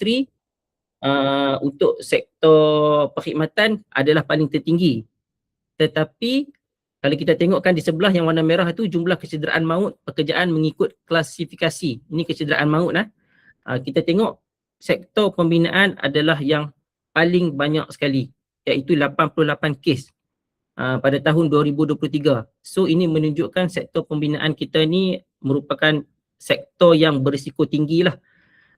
industri untuk sektor perkhidmatan adalah paling tertinggi. Tetapi kalau kita tengokkan di sebelah yang warna merah itu jumlah kecederaan maut pekerjaan mengikut klasifikasi. Ini kecederaan maut kita tengok sektor pembinaan adalah yang paling banyak sekali, iaitu 88 kes pada tahun 2023. So ini menunjukkan sektor pembinaan kita ni merupakan sektor yang berisiko tinggi lah.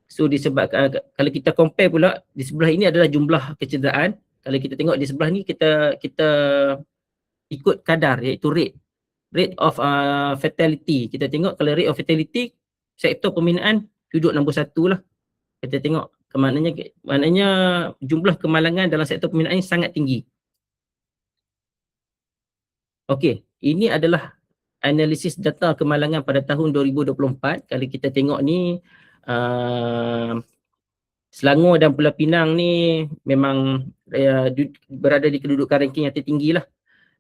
So disebabkan kalau kita compare pula di sebelah ini adalah jumlah kecederaan. Kalau kita tengok di sebelah ni kita ikut kadar iaitu rate of fatality. Kita tengok kalau rate of fatality sektor pembinaan duduk nombor 1 lah. Kita tengok maknanya jumlah kemalangan dalam sektor pembinaan ini sangat tinggi. Okey, ini adalah analisis data kemalangan pada tahun 2024. Kalau kita tengok ni Selangor dan Pulau Pinang ni memang berada di kedudukan ranking yang tertinggi lah.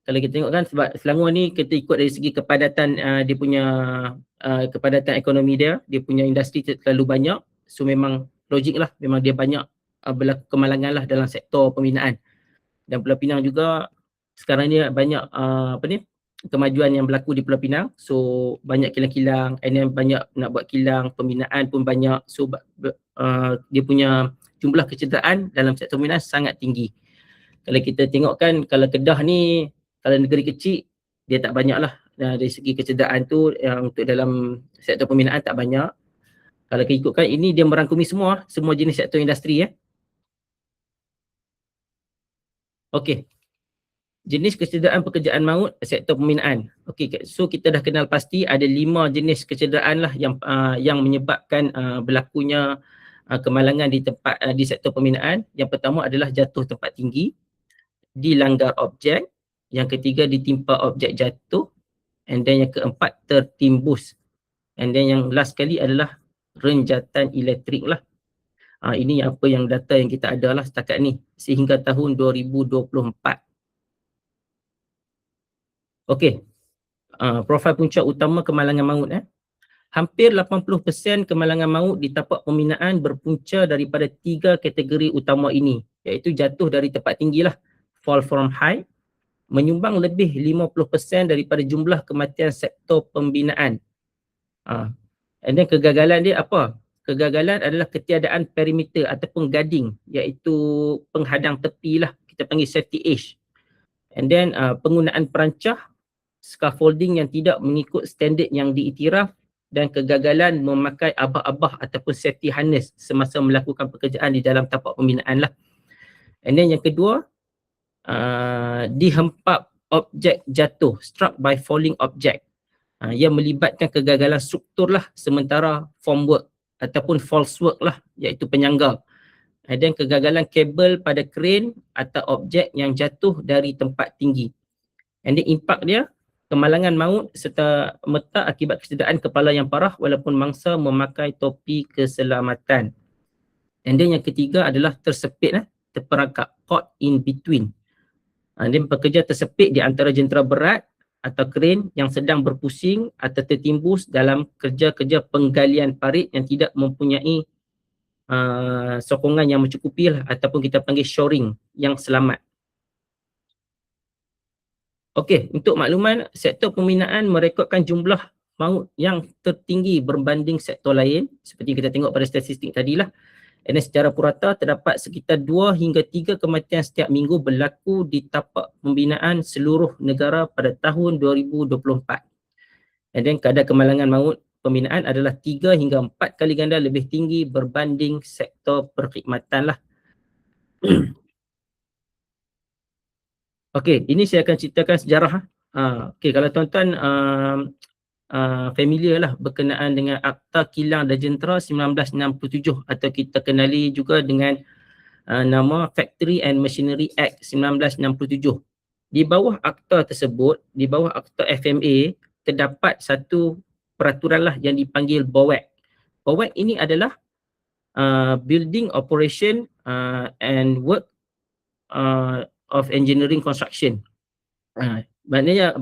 Kalau kita tengok kan, sebab Selangor ni kita ikut dari segi kepadatan dia punya kepadatan ekonomi dia punya industri terlalu banyak. So memang logik lah, memang dia banyak berlaku kemalangan lah dalam sektor pembinaan. Dan Pulau Pinang juga sekarang ni banyak kemajuan yang berlaku di Pulau Pinang. So banyak kilang-kilang, and then banyak nak buat kilang, pembinaan pun banyak. So dia punya jumlah kecederaan dalam sektor pembinaan sangat tinggi. Kalau kita tengok kan, kalau Kedah ni, kalau negeri kecil, dia tak banyak lah. Dari segi kecederaan tu yang untuk dalam sektor pembinaan tak banyak. Kalau kita ikutkan, ini dia merangkumi semua jenis sektor industri . Okey. Jenis kecederaan pekerjaan maut sektor pembinaan. Okey, so kita dah kenal pasti ada 5 jenis kecederaan lah yang menyebabkan berlakunya kemalangan di sektor pembinaan. Yang pertama adalah jatuh tempat tinggi, dilanggar objek, yang ketiga ditimpa objek jatuh, and then yang keempat tertimbus, and then yang last sekali adalah renjatan elektrik lah. Ini apa yang data yang kita ada lah setakat ni sehingga tahun 2024. Okey, profil punca utama kemalangan maut. Hampir 80% kemalangan maut di tapak pembinaan berpunca daripada 3 kategori utama ini, iaitu jatuh dari tempat tinggi lah, fall from height, menyumbang lebih 50% daripada jumlah kematian sektor pembinaan. And then kegagalan dia apa? Kegagalan adalah ketiadaan perimeter ataupun guarding, iaitu penghadang tepi lah, kita panggil safety edge. And then penggunaan perancah, scaffolding yang tidak mengikut standard yang diiktiraf, dan kegagalan memakai abah-abah ataupun safety harness semasa melakukan pekerjaan di dalam tapak pembinaan lah. And then yang kedua, dihempap objek jatuh, struck by falling object, yang melibatkan kegagalan struktur lah, sementara formwork ataupun false work lah, iaitu penyangga. Dan kegagalan kabel pada crane atau objek yang jatuh dari tempat tinggi. And then impact dia, kemalangan maut serta merta akibat kecederaan kepala yang parah walaupun mangsa memakai topi keselamatan. And then yang ketiga adalah tersepit, terperangkap, caught in between. Dan pekerja tersepit di antara jentera berat atau crane yang sedang berpusing atau tertimbus dalam kerja-kerja penggalian parit yang tidak mempunyai sokongan yang mencukupi lah, ataupun kita panggil shoring yang selamat. Okey, untuk makluman, sektor pembinaan merekodkan jumlah maut yang tertinggi berbanding sektor lain, seperti kita tengok pada statistik tadilah. Dan secara purata terdapat sekitar 2 hingga 3 kematian setiap minggu berlaku di tapak pembinaan seluruh negara pada tahun 2024. Dan kadar kemalangan maut pembinaan adalah 3 hingga 4 kali ganda lebih tinggi berbanding sektor perkhidmatan lah. Okey, ini saya akan ceritakan sejarah. Okey, kalau tuan-tuan familiar lah berkenaan dengan Akta Kilang dan Jentera 1967, atau kita kenali juga dengan nama Factory and Machinery Act 1967. Di bawah akta tersebut, di bawah akta FMA, terdapat satu peraturan lah yang dipanggil BOEC. BOEC ini adalah Building Operation and Work of Engineering Construction. Maknanya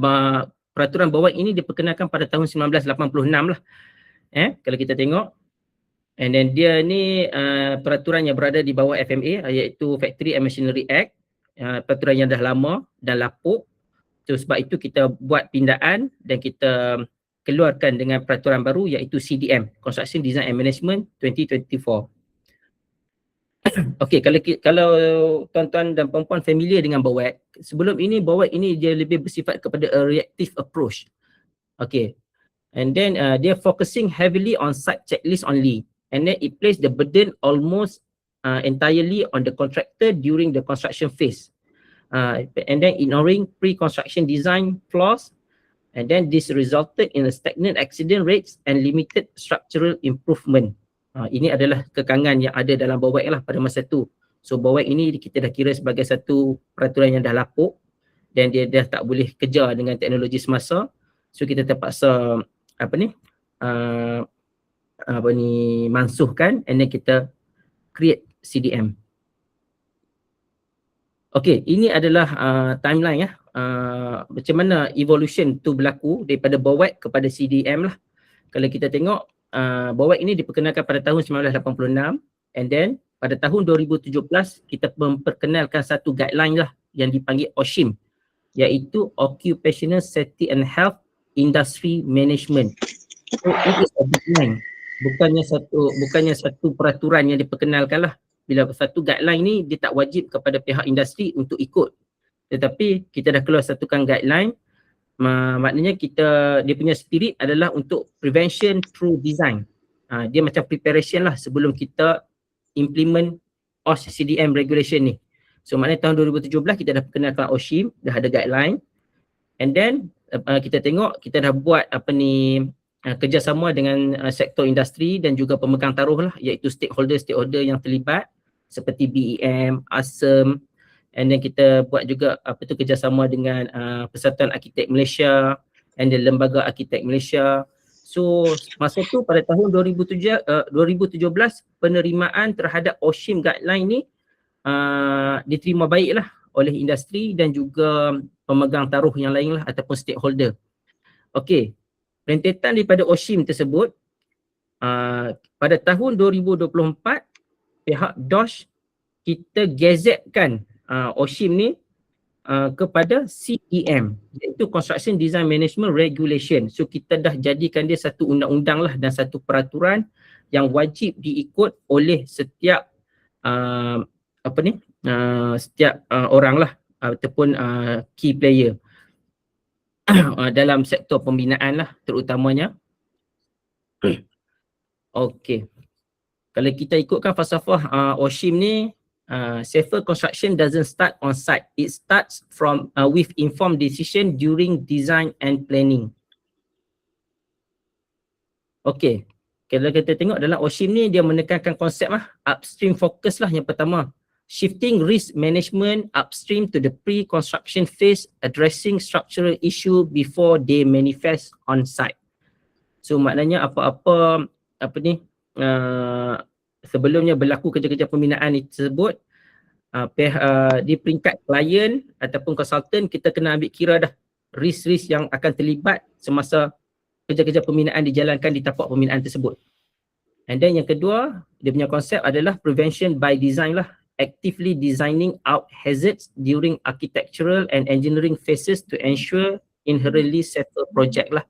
peraturan BOEC ini diperkenalkan pada tahun 1986 lah. Kalau kita tengok, And then dia ni peraturan yang berada di bawah FMA iaitu Factory and Machinery Act, peraturan yang dah lama dan lapuk. So sebab itu kita buat pindaan dan kita keluarkan dengan peraturan baru iaitu CDM, Construction Design and Management 2024. Okey, kalau tuan-tuan dan puan-puan familiar dengan BOAC, sebelum ini BOAC ini dia lebih bersifat kepada a reactive approach. Okay, and then dia focusing heavily on site checklist only, and then it place the burden almost entirely on the contractor during the construction phase, and then ignoring pre-construction design flaws, and then this resulted in a stagnant accident rates and limited structural improvement. Ini adalah kekangan yang ada dalam BOAC lah pada masa tu. So BOAC ini kita dah kira sebagai satu peraturan yang dah lapuk dan dia dah tak boleh kejar dengan teknologi semasa. So kita terpaksa mansuhkan, and then kita create CDM. Okay, ini adalah timeline ya. Macam mana evolution tu berlaku daripada BOAC kepada CDM lah. Kalau kita tengok, BOAC ini diperkenalkan pada tahun 1986, and then pada tahun 2017 kita memperkenalkan satu guideline lah yang dipanggil OSHIM, iaitu Occupational Safety and Health Industry Management. So it is a guideline, bukannya satu peraturan yang diperkenalkan lah. Bila satu guideline ni dia tak wajib kepada pihak industri untuk ikut, tetapi kita dah keluar satukan guideline. Maknanya dia punya spirit adalah untuk prevention through design. Dia macam preparation lah sebelum kita implement OSH CDM regulation ni. So maknanya tahun 2017 kita dah perkenalkan OSHIM, dah ada guideline, and then kita tengok kita dah buat kerjasama dengan sektor industri dan juga pemegang taruh lah, iaitu stakeholder yang terlibat seperti BEM, ASEM, and then kita buat juga kerjasama dengan Persatuan Arkitek Malaysia and then Lembaga Arkitek Malaysia. So masa tu pada tahun 2017 penerimaan terhadap OSHIM guideline ni diterima baiklah oleh industri dan juga pemegang taruh yang lain lah ataupun stakeholder. Okey, rentetan daripada OSHIM tersebut, pada tahun 2024 pihak DOSH kita gazetkan OSHIM ni kepada CDM, iaitu Construction Design Management Regulation. So kita dah jadikan dia satu undang-undang lah dan satu peraturan yang wajib diikut oleh setiap orang lah ataupun key player dalam sektor pembinaan lah terutamanya. Okey, kalau kita ikutkan falsafah OSHIM ni, safer construction doesn't start on site. It starts from with informed decision during design and planning. Okay, kalau kita tengok dalam OSHIM ni dia menekankan konsep upstream focus lah yang pertama. Shifting risk management upstream to the pre-construction phase, addressing structural issue before they manifest on site. So maknanya apa-apa sebelumnya berlaku kerja-kerja pembinaan tersebut, di peringkat klien ataupun konsultan, kita kena ambil kira dah risk-risk yang akan terlibat semasa kerja-kerja pembinaan dijalankan di tapak pembinaan tersebut. And then yang kedua, dia punya konsep adalah prevention by design lah, actively designing out hazards during architectural and engineering phases to ensure inherently safer project lah.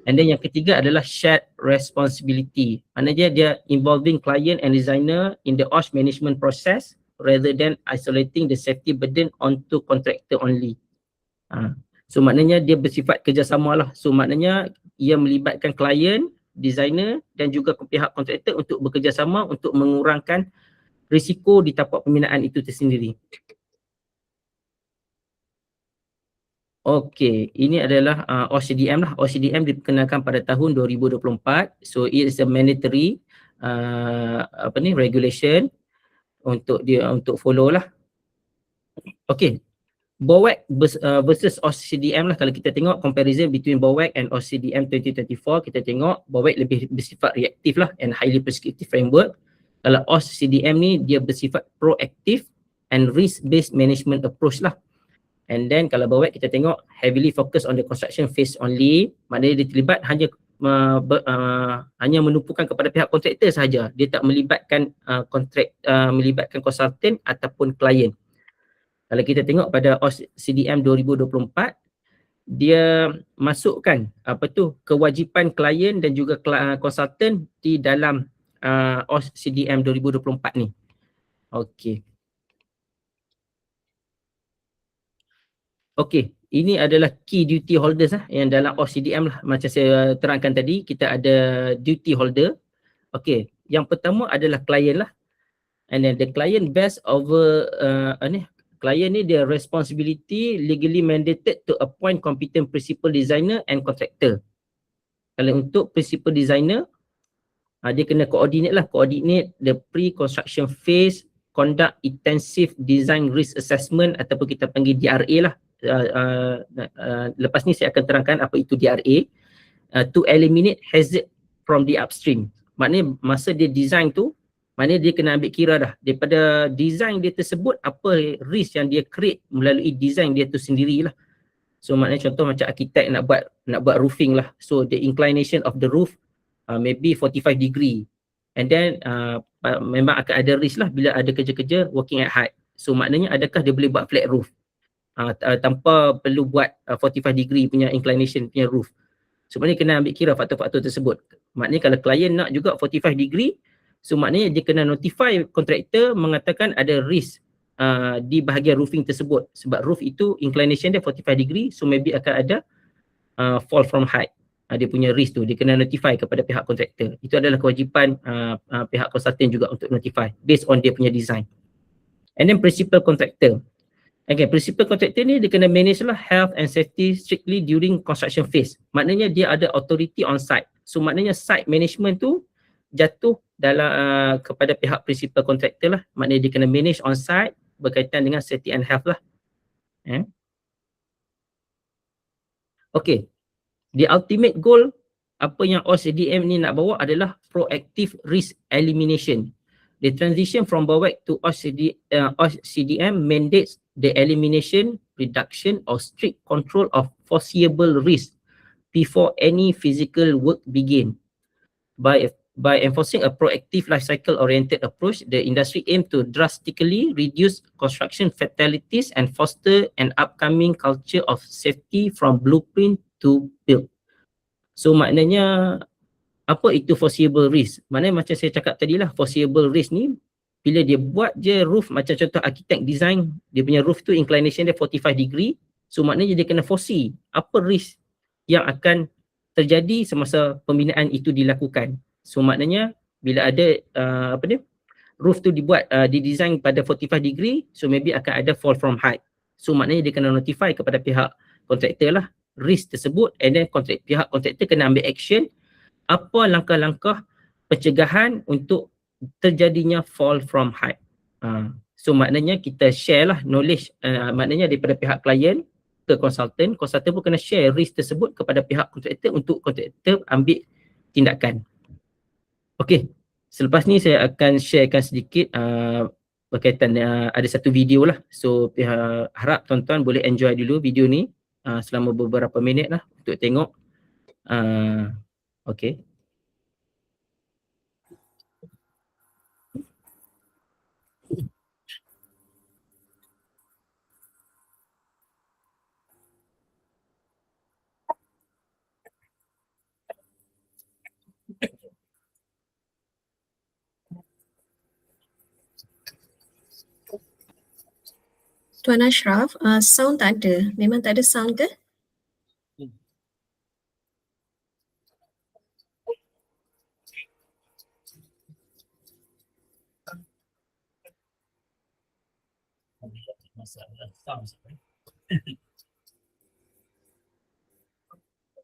And then yang ketiga adalah shared responsibility. Maknanya dia involving client and designer in the OSH management process rather than isolating the safety burden onto contractor only. So maknanya dia bersifat kerjasama lah. So maknanya ia melibatkan client, designer dan juga pihak kontraktor untuk bekerjasama untuk mengurangkan risiko di tapak pembinaan itu tersendiri. Okey, ini adalah OSHDM lah. OSHDM diperkenalkan pada tahun 2024. So it is a mandatory regulation untuk follow lah. Okey, BOAC versus OSHDM lah. Kalau kita tengok comparison between BOAC and OSHDM 2024, kita tengok BOAC lebih bersifat reaktif lah and highly prescriptive framework. Kalau OSHDM ni dia bersifat proaktif and risk-based management approach lah. And then kalau BOAC kita tengok heavily focus on the construction phase only, maknanya dia terlibat hanya hanya menumpukan kepada pihak kontraktor sahaja. Dia tak melibatkan melibatkan konsultan ataupun klien. Kalau kita tengok pada OS CDM 2024, dia masukkan kewajipan klien dan juga konsultan di dalam OS CDM 2024 ni. Okey. Okey, ini adalah key duty holders yang dalam OS CDM lah. Macam saya terangkan tadi, kita ada duty holder. Okey, yang pertama adalah klien lah. And then the client bears over client ni dia responsibility legally mandated to appoint competent principal designer and contractor. Kalau untuk principal designer, dia kena coordinate the pre-construction phase, conduct intensive design risk assessment ataupun kita panggil DRA lah. Lepas ni saya akan terangkan apa itu DRA, to eliminate hazard from the upstream. Maknanya masa dia design tu, maknanya dia kena ambil kira dah daripada design dia tersebut apa risk yang dia create melalui design dia tu sendirilah. So maknanya contoh macam arkitek nak buat roofing lah. So the inclination of the roof maybe 45 degree. And then memang akan ada risk lah bila ada kerja-kerja working at height. So maknanya adakah dia boleh buat flat roof tanpa perlu buat 45 degree punya inclination punya roof. So maknanya kena ambil kira faktor-faktor tersebut. Maknanya kalau klien nak juga 45 degree, so maknanya dia kena notify kontraktor mengatakan ada risk di bahagian roofing tersebut. Sebab roof itu inclination dia 45 degree, so maybe akan ada fall from height. Dia punya risk tu, dia kena notify kepada pihak kontraktor. Itu adalah kewajipan pihak konsultan juga untuk notify based on dia punya design. And then principal contractor. Okay, principal contractor ni dia kena manage lah health and safety strictly during construction phase. Maknanya dia ada authority on site. So maknanya site management tu jatuh dalam kepada pihak principal contractor lah. Maknanya dia kena manage on site berkaitan dengan safety and health lah. Okay, the ultimate goal apa yang OCDM ni nak bawa adalah proactive risk elimination. The transition from BAWAC to OCDM mandates the elimination, reduction or strict control of foreseeable risk before any physical work begin. By enforcing a proactive life cycle oriented approach, the industry aims to drastically reduce construction fatalities and foster an upcoming culture of safety from blueprint to build. So maknanya apa itu foreseeable risk? Maknanya macam saya cakap tadi lah, foreseeable risk ni bila dia buat je roof, macam contoh arkitek design, dia punya roof tu inclination dia 45 degree, so maknanya dia kena foresee apa risk yang akan terjadi semasa pembinaan itu dilakukan. So maknanya bila ada roof tu dibuat didesign pada 45 degree, so maybe akan ada fall from height. So maknanya dia kena notify kepada pihak kontraktor lah risk tersebut, and then pihak kontraktor kena ambil action apa langkah-langkah pencegahan untuk terjadinya fall from height. So maknanya kita share lah knowledge, maknanya daripada pihak klien ke konsultan pun kena share risk tersebut kepada pihak kontraktor untuk kontraktor ambil tindakan. Okey, selepas ni saya akan sharekan sedikit berkaitan ada satu video lah. So harap tuan-tuan boleh enjoy dulu video ni selama beberapa minit lah untuk tengok. Okey. Tuan Ashraf, sound tak ada. Memang tak ada sound ke?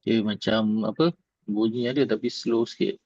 Dia macam apa, bunyi ada tapi slow sikit.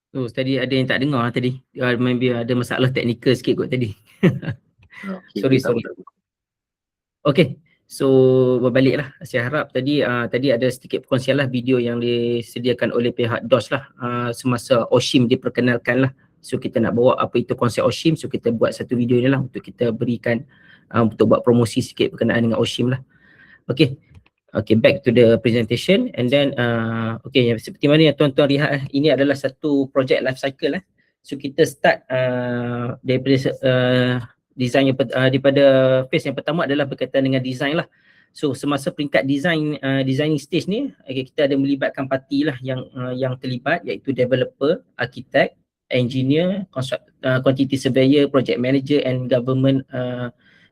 Tadi ada yang tak dengar tadi. Maybe ada masalah teknikal sikit kot tadi. Okay, Sorry. Okay, so berbaliklah. Saya harap tadi ada sedikit perkongsian lah video yang disediakan oleh pihak DOS lah semasa OSHIM diperkenalkan lah. So kita nak bawa apa itu konsep OSHIM, so kita buat satu video ni lah untuk kita berikan untuk buat promosi sikit berkenaan dengan OSHIM lah. Okay, back to the presentation and then okay, seperti mana yang tuan-tuan lihat ini adalah satu project life cycle lah. So kita start daripada design daripada phase yang pertama adalah berkaitan dengan design lah. So semasa peringkat designing stage ni, okay, kita ada melibatkan parti lah yang terlibat, iaitu developer, architect, engineer, quantity surveyor, project manager and government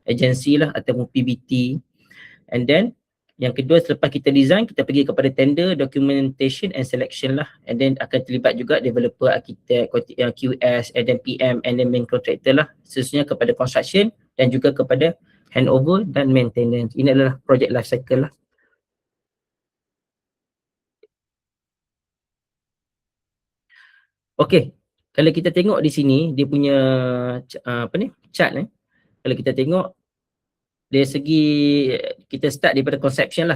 agency lah ataupun PBT. And then yang kedua, selepas kita design, kita pergi kepada tender, documentation and selection lah. And then akan terlibat juga developer, architect, QS, and then PM, and then main contractor lah. Seterusnya kepada construction dan juga kepada handover dan maintenance. Ini adalah project life cycle lah. Okay, kalau kita tengok di sini, dia punya chart ni. Kalau kita tengok, dari segi kita start daripada conception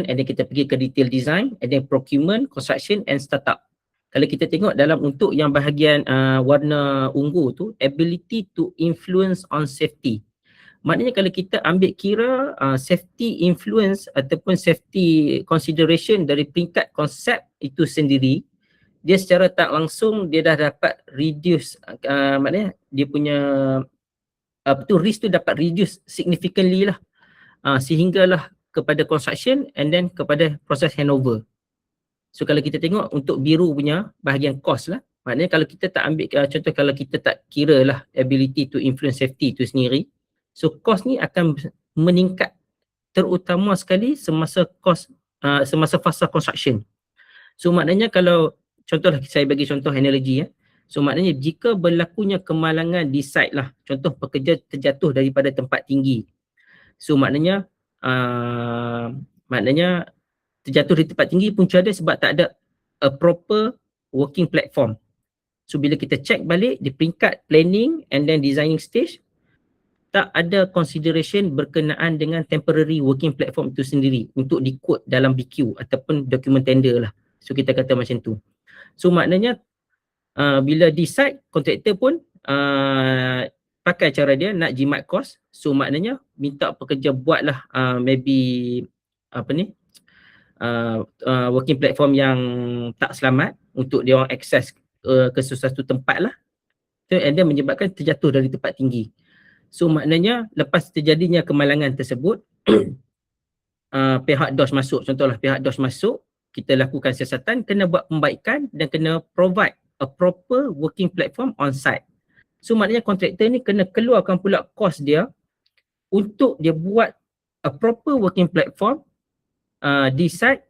and then kita pergi ke detail design and then procurement, construction and startup. Kalau kita tengok dalam untuk yang bahagian warna ungu tu, ability to influence on safety. Maknanya kalau kita ambil kira safety influence ataupun safety consideration dari peringkat konsep itu sendiri, dia secara tak langsung dia dah dapat reduce, maknanya dia punya risk tu dapat reduce significantly lah sehinggalah kepada construction and then kepada proses handover. So kalau kita tengok untuk biru punya bahagian cost lah, maknanya kalau kita tak ambil contoh, kalau kita tak kira lah ability to influence safety tu sendiri, so cost ni akan meningkat terutama sekali semasa fasa construction. So maknanya kalau contohlah saya bagi contoh analogi ya. So maknanya jika berlakunya kemalangan di site lah, contoh pekerja terjatuh daripada tempat tinggi. So maknanya terjatuh di tempat tinggi punca dia sebab tak ada a proper working platform. So bila kita check balik di peringkat planning and then designing stage, tak ada consideration berkenaan dengan temporary working platform itu sendiri untuk di-code dalam BQ ataupun dokumen tender lah. So kita kata macam tu. So maknanya bila decide, kontraktor pun pakai cara dia nak jimat cost. So maknanya minta pekerja buatlah maybe working platform yang tak selamat untuk dia orang akses ke sesuatu tempat lah. So, and then menyebabkan terjatuh dari tempat tinggi. So maknanya lepas terjadinya kemalangan tersebut, pihak DOS masuk, contohlah pihak DOS masuk, kita lakukan siasatan, kena buat pembaikan dan kena provide a proper working platform on site. So maknanya kontraktor ni kena keluarkan pula kos dia untuk dia buat a proper working platform di site,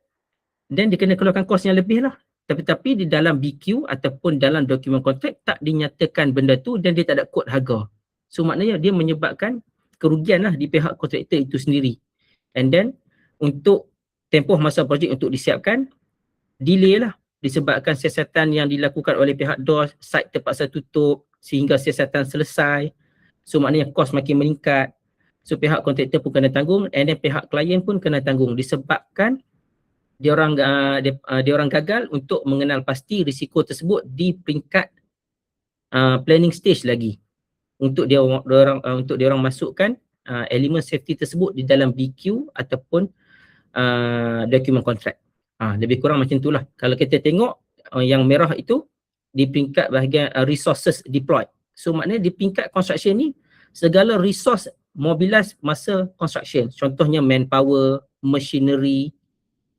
dan dia kena keluarkan kos yang lebih lah. Tapi di dalam BQ ataupun dalam dokumen kontrak tak dinyatakan benda tu dan dia tak ada kod harga. So maknanya dia menyebabkan kerugian lah di pihak kontraktor itu sendiri. And then untuk tempoh masa projek untuk disiapkan, delay lah. Disebabkan siasatan yang dilakukan oleh pihak DOS, site terpaksa tutup sehingga siasatan selesai. So maknanya kos makin meningkat. So pihak kontraktor pun kena tanggung and then pihak klien pun kena tanggung disebabkan dia orang gagal untuk mengenal pasti risiko tersebut di peringkat planning stage lagi. Untuk dia orang masukkan elemen safety tersebut di dalam BQ ataupun dokumen kontrak. Lebih kurang macam itulah. Kalau kita tengok yang merah itu di peringkat bahagian resources deployed. So maknanya di peringkat construction ni segala resource mobilize masa construction. Contohnya manpower, machinery,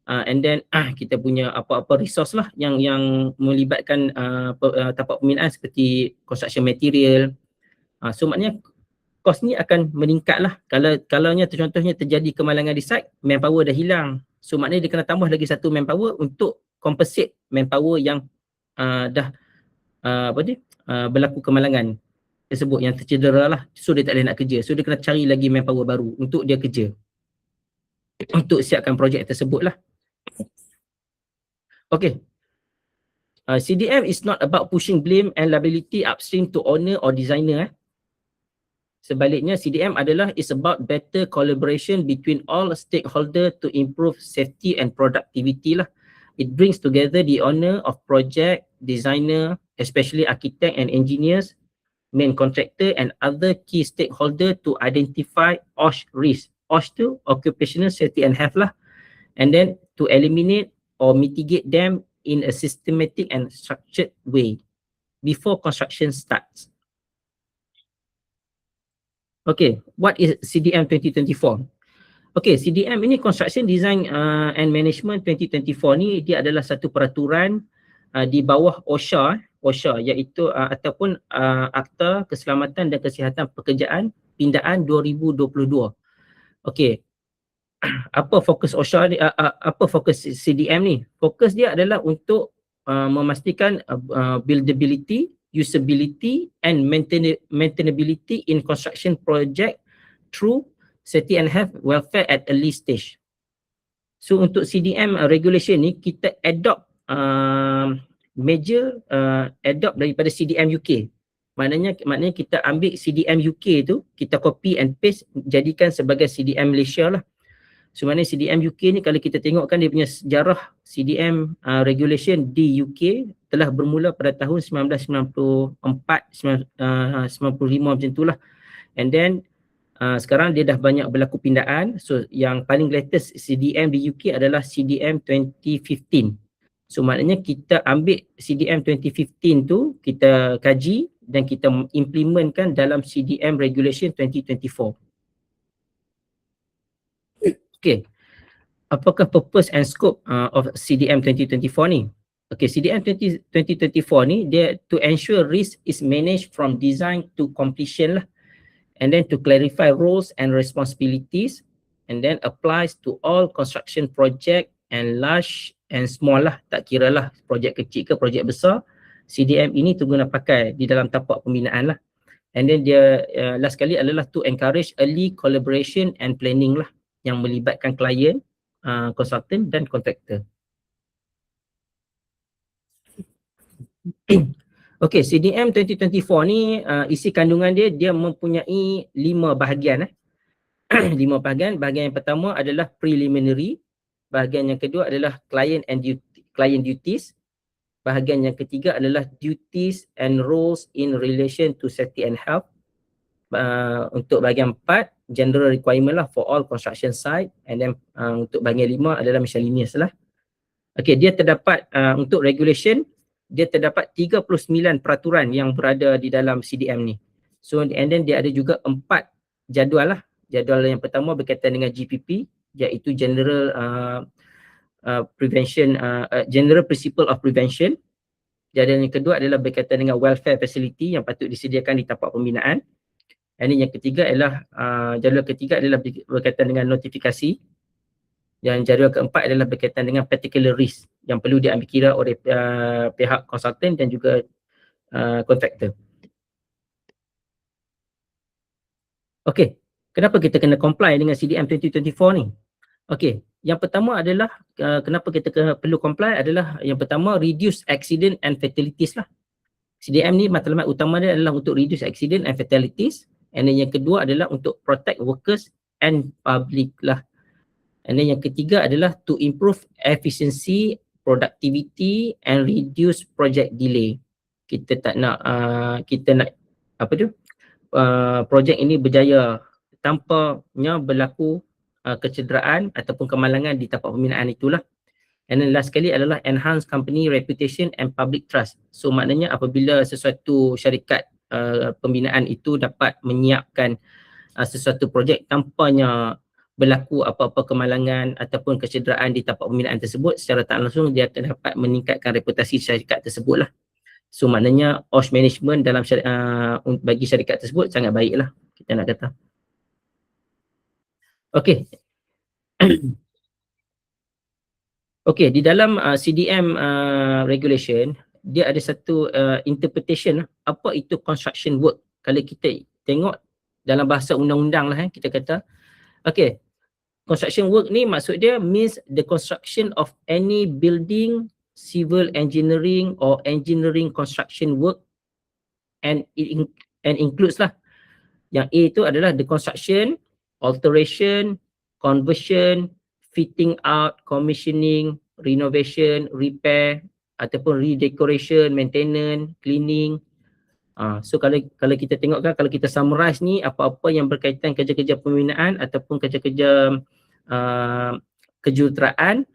and then kita punya apa-apa resource lah yang melibatkan tapak pembinaan seperti construction material. So maknanya kos ni akan meningkat lah. Kalaunya contohnya terjadi kemalangan di site, manpower dah hilang. So maknanya dia kena tambah lagi satu manpower untuk compensate manpower yang berlaku kemalangan tersebut, yang tercedera lah. So dia tak boleh nak kerja. So dia kena cari lagi manpower baru untuk dia kerja, untuk siapkan projek tersebut lah. Okay. CDM is not about pushing blame and liability upstream to owner or designer. Sebaliknya, CDM adalah is about better collaboration between all stakeholder to improve safety and productivity lah. It brings together the owner of project, designer, especially architect and engineers, main contractor and other key stakeholder to identify OSH risk. OSH tu occupational safety and health lah. And then to eliminate or mitigate them in a systematic and structured way before construction starts. Okay, what is CDM 2024? Okay, CDM ini Construction Design and Management 2024 ni dia adalah satu peraturan di bawah OSHA iaitu ataupun Akta Keselamatan dan Kesihatan Pekerjaan Pindaan 2022. Okay, apa fokus OSHA ni, apa fokus CDM ni? Fokus dia adalah untuk memastikan buildability, usability and maintainability in construction project through safety and health welfare at early stage. So untuk CDM regulation ni kita adopt adopt daripada CDM UK. Maknanya kita ambil CDM UK tu, kita copy and paste jadikan sebagai CDM Malaysia lah. So maknanya CDM UK ni kalau kita tengokkan dia punya sejarah CDM regulation di UK telah bermula pada tahun 1994, 95 macam tu lah. And then sekarang dia dah banyak berlaku pindaan. So yang paling latest CDM di UK adalah CDM 2015. So maknanya kita ambil CDM 2015 tu, kita kaji dan kita implementkan dalam CDM regulation 2024. Okay, apakah purpose and scope of CDM 2024 ni? Okay, CDM 2024 ni dia to ensure risk is managed from design to completion lah, and then to clarify roles and responsibilities, and then applies to all construction project and large and small lah, tak kira lah projek kecil ke projek besar. CDM ini tu guna pakai di dalam tapak pembinaan lah. And then dia last kali adalah to encourage early collaboration and planning lah, yang melibatkan klien, konsultan dan kontraktor. Okay, CDM 2024 ni isi kandungan dia mempunyai 5 bahagian. 5 bahagian. Bahagian yang pertama adalah preliminary. Bahagian yang kedua adalah client duties. Bahagian yang ketiga adalah duties and roles in relation to safety and health. Untuk bahagian 4, general requirement lah for all construction site, and then untuk bahagian 5 adalah miscellaneous lah. Okay, dia terdapat untuk regulation, dia terdapat 39 peraturan yang berada di dalam CDM ni. So and then dia ada juga 4 jadual lah. Jadual yang pertama berkaitan dengan GPP, iaitu General Prevention, General Principle of Prevention. Jadual yang kedua adalah berkaitan dengan welfare facility yang patut disediakan di tapak pembinaan. Dan yang ketiga adalah jadual ketiga adalah berkaitan dengan notifikasi. Dan jadual keempat adalah berkaitan dengan particular risk yang perlu diambil kira oleh pihak konsultan dan juga kontraktor. Okey, kenapa kita kena comply dengan CDM 2024 ni? Okey, yang pertama adalah kenapa kita perlu comply adalah yang pertama reduce accident and fatalities lah. CDM ni matlamat utama dia adalah untuk reduce accident and fatalities. And then yang kedua adalah untuk protect workers and public lah. And then yang ketiga adalah to improve efficiency, productivity and reduce project delay. Kita tak nak projek ini berjaya tanpanya berlaku kecederaan ataupun kemalangan di tapak pembinaan itulah. And then last sekali adalah enhance company reputation and public trust. So maknanya apabila sesuatu syarikat pembinaan itu dapat menyiapkan sesuatu projek tanpanya berlaku apa-apa kemalangan ataupun kecederaan di tapak pembinaan tersebut, secara tak langsung dia akan dapat meningkatkan reputasi syarikat tersebut lah. So maknanya OSH management dalam bagi syarikat tersebut sangat baik lah, kita nak kata. Okay. Okay, di dalam CDM regulation, dia ada satu interpretation apa itu construction work. Kalau kita tengok dalam bahasa undang-undang lah, kita kata, okay, construction work ni maksud dia means the construction of any building, civil engineering or engineering construction work, and includes lah. Yang A itu adalah the construction, alteration, conversion, fitting out, commissioning, renovation, repair ataupun redecoration, maintenance, cleaning. So kalau kita tengok kan, kalau kita summarize ni, apa-apa yang berkaitan kerja-kerja pembinaan ataupun kerja-kerja kejuruteraan,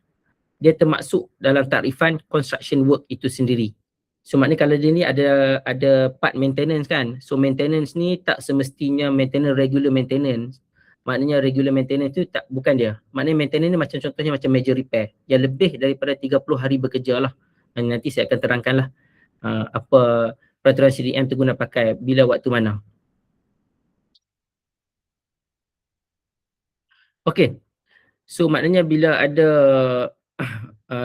dia termasuk dalam takrifan construction work itu sendiri. So maknanya kalau dia ni ada part maintenance kan. So maintenance ni tak semestinya maintenance, regular maintenance. Maknanya regular maintenance tu bukan dia. Maknanya maintenance ni macam contohnya macam major repair yang lebih daripada 30 hari bekerja lah. Nanti saya akan terangkan lah apa peraturan CDM tu guna pakai bila waktu mana. Okey. So maknanya bila ada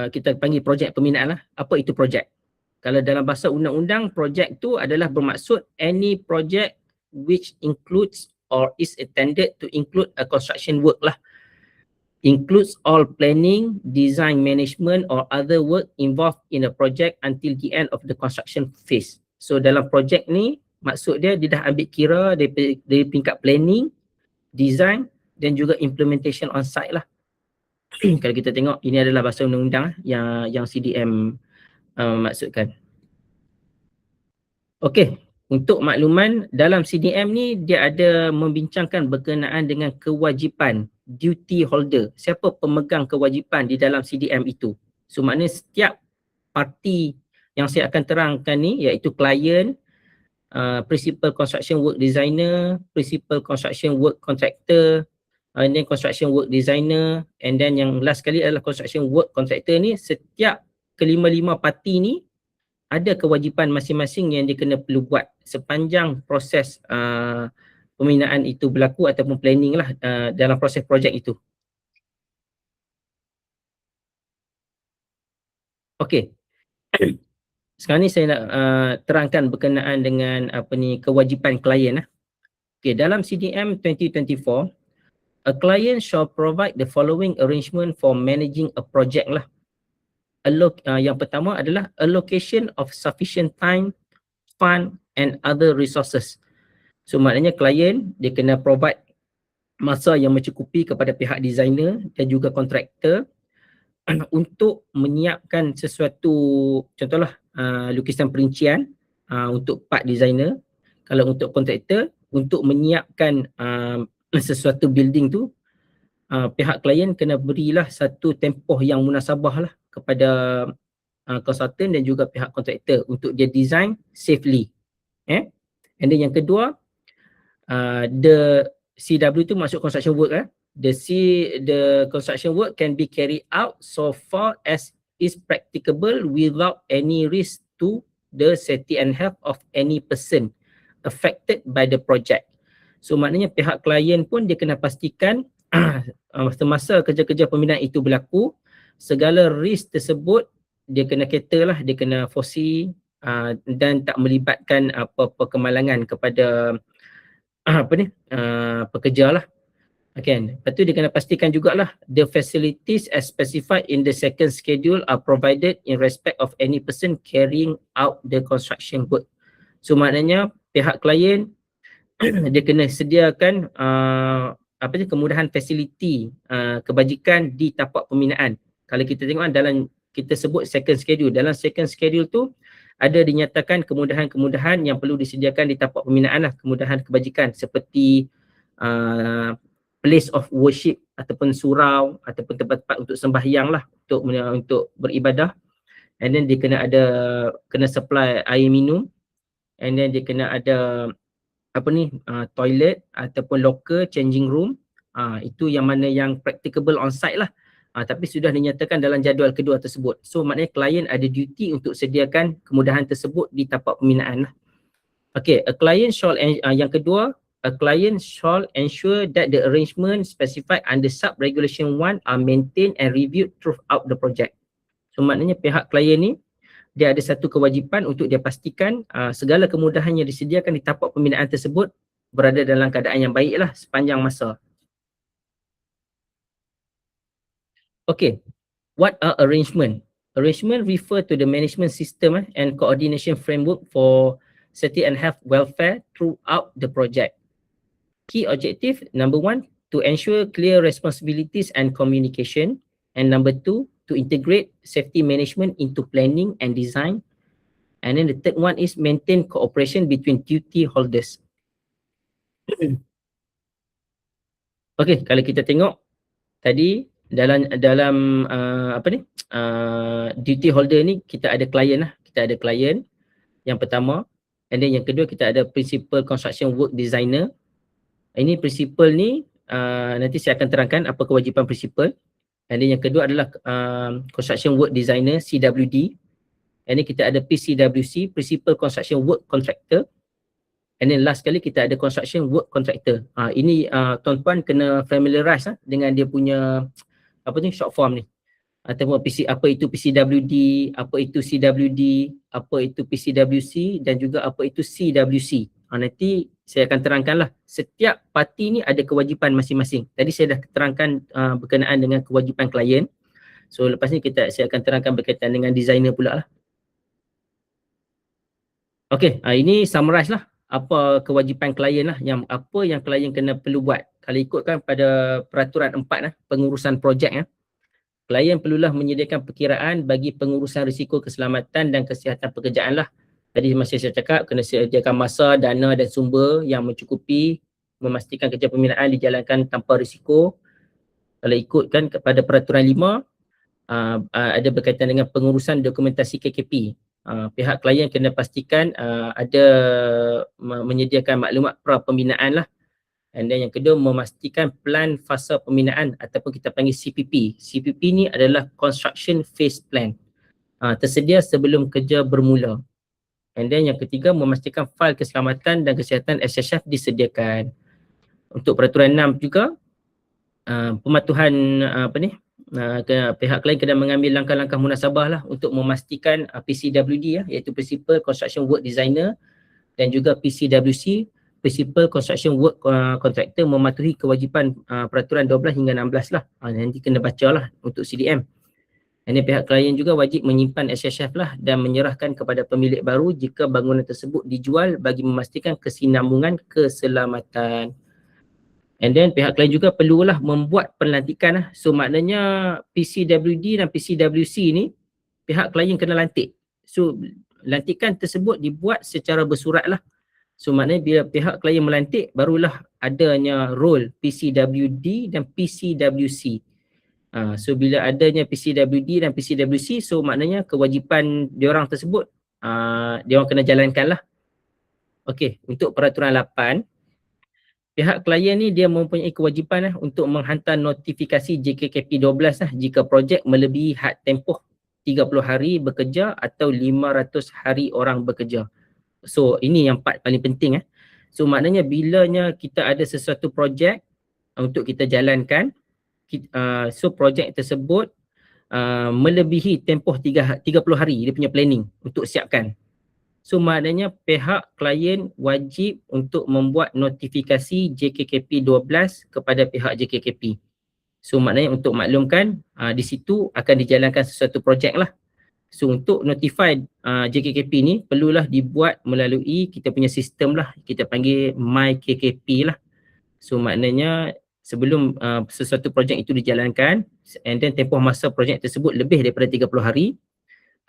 kita panggil projek pembinaan lah. Apa itu projek? Kalau dalam bahasa undang-undang, projek tu adalah bermaksud any project which includes or is intended to include a construction work lah. Includes all planning, design, management or other work involved in a project until the end of the construction phase. So dalam projek ni, maksud dia dah ambil kira dari tingkat planning, design dan juga implementation on site lah. Kalau kita tengok, ini adalah bahasa undang-undang yang CDM maksudkan. Okey, untuk makluman, dalam CDM ni dia ada membincangkan berkenaan dengan kewajipan duty holder. Siapa pemegang kewajipan di dalam CDM itu? So maknanya setiap parti yang saya akan terangkan ni, iaitu klien, principal construction work designer, principal construction work contractor, and then construction work designer, and then yang last sekali adalah construction work contractor ni. Setiap kelima-lima parti ni ada kewajipan masing-masing yang dia kena perlu buat sepanjang proses pembinaan itu berlaku ataupun planning lah dalam proses projek itu. Okey. Sekarang ni saya nak terangkan berkenaan dengan kewajipan klien lah. Okey, dalam CDM 2024, a client shall provide the following arrangement for managing a project lah. Yang pertama adalah allocation of sufficient time, fund and other resources. So maknanya klien dia kena provide masa yang mencukupi kepada pihak designer dan juga kontraktor untuk menyiapkan sesuatu, contohlah lukisan perincian untuk part designer. Kalau untuk kontraktor, untuk menyiapkan sesuatu building tu, pihak klien kena berilah satu tempoh yang munasabah lah kepada konsultan dan juga pihak kontraktor untuk dia design safely. And then yang kedua, the CW tu masuk construction work. The construction work can be carried out so far as is practicable without any risk to the safety and health of any person affected by the project. So maknanya pihak klien pun dia kena pastikan semasa kerja-kerja pembinaan itu berlaku, segala risk tersebut dia kena cater lah, dia kena foresee dan tak melibatkan apa-apa kemalangan kepada pekerja lah. Okay. Lepas tu dia kena pastikan jugalah the facilities as specified in the second schedule are provided in respect of any person carrying out the construction work. So maknanya pihak klien dia kena sediakan kemudahan fasiliti kebajikan di tapak pembinaan. Kalau kita tengok dalam, kita sebut second schedule, dalam second schedule tu ada dinyatakan kemudahan-kemudahan yang perlu disediakan di tapak pembinaan lah, kemudahan kebajikan seperti place of worship ataupun surau ataupun tempat-tempat untuk sembahyang lah, untuk beribadah. And then dia kena supply air minum, and then dia kena ada toilet ataupun locker, changing room. Itu yang mana yang practicable on site lah. Tapi sudah dinyatakan dalam jadual kedua tersebut. So maknanya klien ada duty untuk sediakan kemudahan tersebut di tapak pembinaan lah. Okay, yang kedua, a client shall ensure that the arrangement specified under sub-regulation 1 are maintained and reviewed throughout the project. So maknanya pihak klien ni dia ada satu kewajipan untuk dia pastikan segala kemudahan yang disediakan di tapak pembinaan tersebut berada dalam keadaan yang baiklah sepanjang masa. Okay, what are arrangement? Arrangement refer to the management system and coordination framework for safety and health welfare throughout the project. Key objective, number 1, to ensure clear responsibilities and communication. And number 2, to integrate safety management into planning and design. And then the third one is maintain cooperation between duty holders. Okay, kalau kita tengok tadi dalam duty holder ni kita ada klien lah. Kita ada klien yang pertama. And then yang kedua kita ada principal construction work designer. Ini prinsipal ni nanti saya akan terangkan apa kewajipan prinsipal. And then yang kedua adalah construction work designer, CWD. And then kita ada PCWC, principal construction work contractor. And then last sekali kita ada construction work contractor. Ini tuan-tuan kena familiarize dengan dia punya short form ni. Ataupun apa itu PCWD, apa itu CWD, apa itu PCWC dan juga apa itu CWC. Nanti saya akan terangkanlah, setiap parti ni ada kewajipan masing-masing. Tadi saya dah terangkan berkenaan dengan kewajipan klien. So lepas ni saya akan terangkan berkaitan dengan designer pula lah. Okay, ini summarize lah apa kewajipan klien lah, apa yang klien kena perlu buat. Kalau ikutkan pada peraturan 4 pengurusan projek klien perlulah menyediakan perkiraan bagi pengurusan risiko keselamatan dan kesihatan pekerjaan lah. Tadi masih saya cakap kena sediakan masa, dana dan sumber yang mencukupi, memastikan kerja pembinaan dijalankan tanpa risiko. Kalau ikutkan kepada peraturan 5 ada berkaitan dengan pengurusan dokumentasi KKP. Pihak klien kena pastikan ada menyediakan maklumat pra pembinaan lah. And then yang kedua, memastikan plan fasa pembinaan ataupun kita panggil CPP. CPP ni adalah construction phase plan. Tersedia sebelum kerja bermula. And then yang ketiga, memastikan fail keselamatan dan kesihatan SHF disediakan. Untuk peraturan 6 juga, pematuhan pihak klien kena mengambil langkah-langkah munasabah lah untuk memastikan PCWD iaitu Principal Construction Work Designer, dan juga PCWC, Principal Construction Work Contractor, mematuhi kewajipan peraturan 12 hingga 16 lah. Nanti kena baca lah untuk CDM. Dan pihak klien juga wajib menyimpan SHF lah dan menyerahkan kepada pemilik baru jika bangunan tersebut dijual bagi memastikan kesinambungan keselamatan. And then pihak klien juga perlulah membuat pelantikan lah. So maknanya PCWD dan PCWC ni pihak klien kena lantik. So lantikan tersebut dibuat secara bersurat lah. So maknanya bila pihak klien melantik barulah adanya role PCWD dan PCWC. So bila adanya PCWD dan PCWC, so maknanya kewajipan diorang tersebut diorang kena jalankan lah. Okey, untuk peraturan 8, pihak klien ni dia mempunyai kewajipan untuk menghantar notifikasi JKKP 12 jika projek melebihi had tempoh 30 hari bekerja atau 500 hari orang bekerja. So ini yang part paling penting. So maknanya bilanya kita ada sesuatu projek untuk kita jalankan, so projek tersebut melebihi tempoh 30 hari dia punya planning untuk siapkan. So maknanya pihak klien wajib untuk membuat notifikasi JKKP 12 kepada pihak JKKP. So maknanya untuk maklumkan di situ akan dijalankan sesuatu projek lah. So untuk notify JKKP ni perlulah dibuat melalui kita punya sistem lah, kita panggil MyKKP lah. So maknanya sebelum sesuatu projek itu dijalankan, and then tempoh masa projek tersebut lebih daripada 30 hari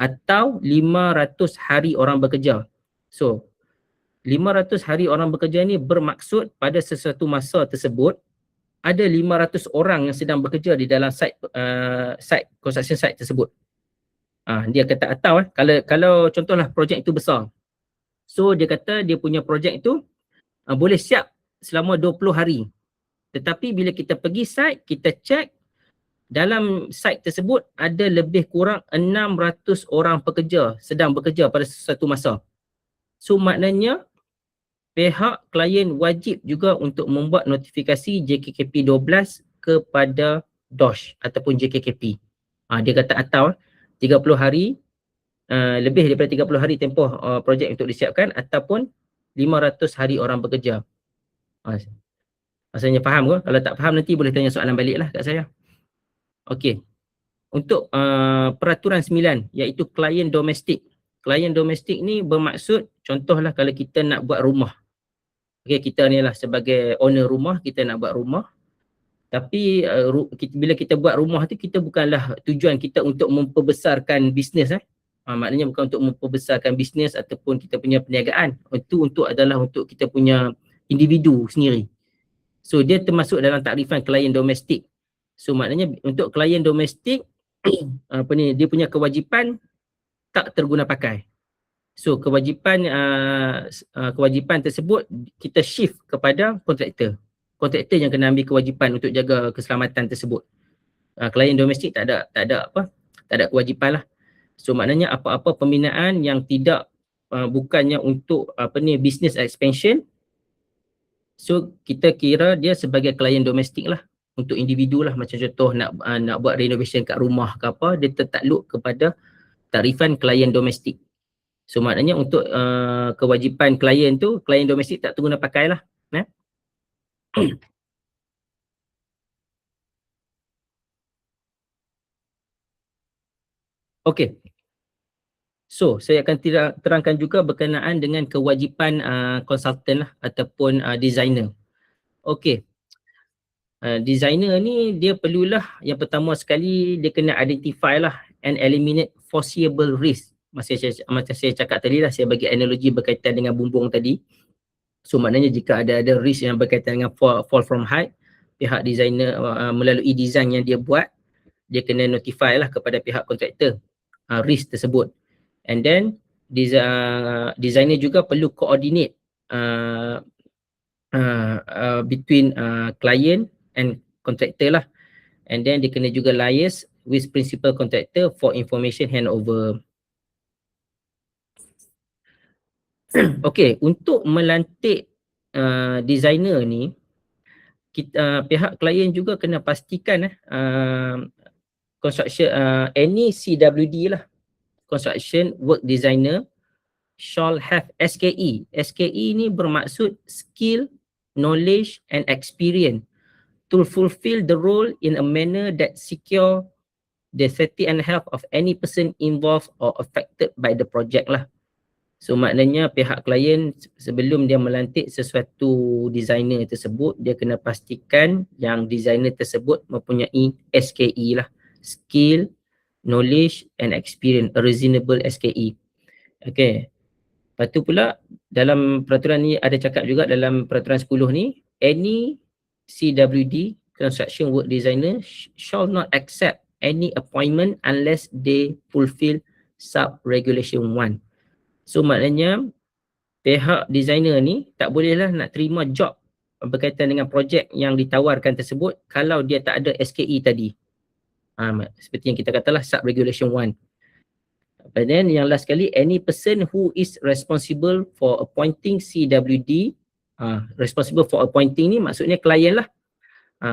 atau 500 hari orang bekerja. So 500 hari orang bekerja ni bermaksud pada sesuatu masa tersebut ada 500 orang yang sedang bekerja di dalam site construction site tersebut. Dia kata atau kalau contohlah projek itu besar. So dia kata dia punya projek itu boleh siap selama 20 hari. Tetapi bila kita pergi site, kita cek dalam site tersebut ada lebih kurang 600 orang pekerja sedang bekerja pada sesuatu masa. So maknanya pihak klien wajib juga untuk membuat notifikasi JKKP 12 kepada DOSH ataupun JKKP. Dia kata atau 30 hari, lebih daripada 30 hari tempoh projek untuk disiapkan ataupun 500 hari orang bekerja. Maksudnya faham ke? Kalau tak faham nanti boleh tanya soalan balik lah kat saya. Okey. untuk peraturan 9 iaitu klien domestik. Klien domestik ni bermaksud contohlah kalau kita nak buat rumah. Okay, kita ni lah sebagai owner rumah, kita nak buat rumah. Tapi bila kita buat rumah tu, kita bukanlah tujuan kita untuk memperbesarkan bisnes. Maknanya bukan untuk memperbesarkan bisnes ataupun kita punya perniagaan. Itu adalah untuk kita punya individu sendiri. So dia termasuk dalam takrifan klien domestik. So maknanya untuk klien domestik dia punya kewajipan tak terguna pakai. So kewajipan tersebut kita shift kepada kontraktor. Kontraktor yang kena ambil kewajipan untuk jaga keselamatan tersebut. Klien domestik tak ada kewajipan lah. So maknanya apa-apa pembinaan yang tidak bukannya untuk business expansion, so kita kira dia sebagai klien domestik lah untuk individu lah. Macam contoh nak buat renovation kat rumah ke apa, dia tertakluk kepada tarifan klien domestik. So maknanya untuk kewajipan klien tu, klien domestik tak terguna pakai lah. Okey. So saya akan terangkan juga berkenaan dengan kewajipan konsultan lah ataupun designer. Okey. Designer ni dia perlulah yang pertama sekali dia kena identify lah and eliminate foreseeable risk. Macam saya cakap tadi lah, saya bagi analogi berkaitan dengan bumbung tadi. So maknanya jika ada risk yang berkaitan dengan fall from height, pihak designer melalui design yang dia buat, dia kena notify lah kepada pihak kontraktor risk tersebut. And then designer juga perlu coordinate between client and contractor lah. And then dia kena juga liaise with principal contractor for information handover. Okay, untuk melantik designer ni, pihak klien juga kena pastikan construction any CWD lah, construction work designer shall have SKE. SKE ni bermaksud skill, knowledge and experience to fulfill the role in a manner that secure the safety and health of any person involved or affected by the project lah. So maknanya pihak klien sebelum dia melantik sesuatu designer tersebut, dia kena pastikan yang designer tersebut mempunyai SKE lah, skill, knowledge and experience, a reasonable SKE. Okay. Lepas tu pula dalam peraturan ni ada cakap juga dalam peraturan 10 ni, any CWD, construction work designer, shall not accept any appointment unless they fulfill sub regulation 1. So maknanya pihak designer ni tak bolehlah nak terima job berkaitan dengan projek yang ditawarkan tersebut kalau dia tak ada SKE tadi. Seperti yang kita katalah sub regulation 1. And then yang last sekali, any person who is responsible for appointing CWD, responsible for appointing ni maksudnya klien lah.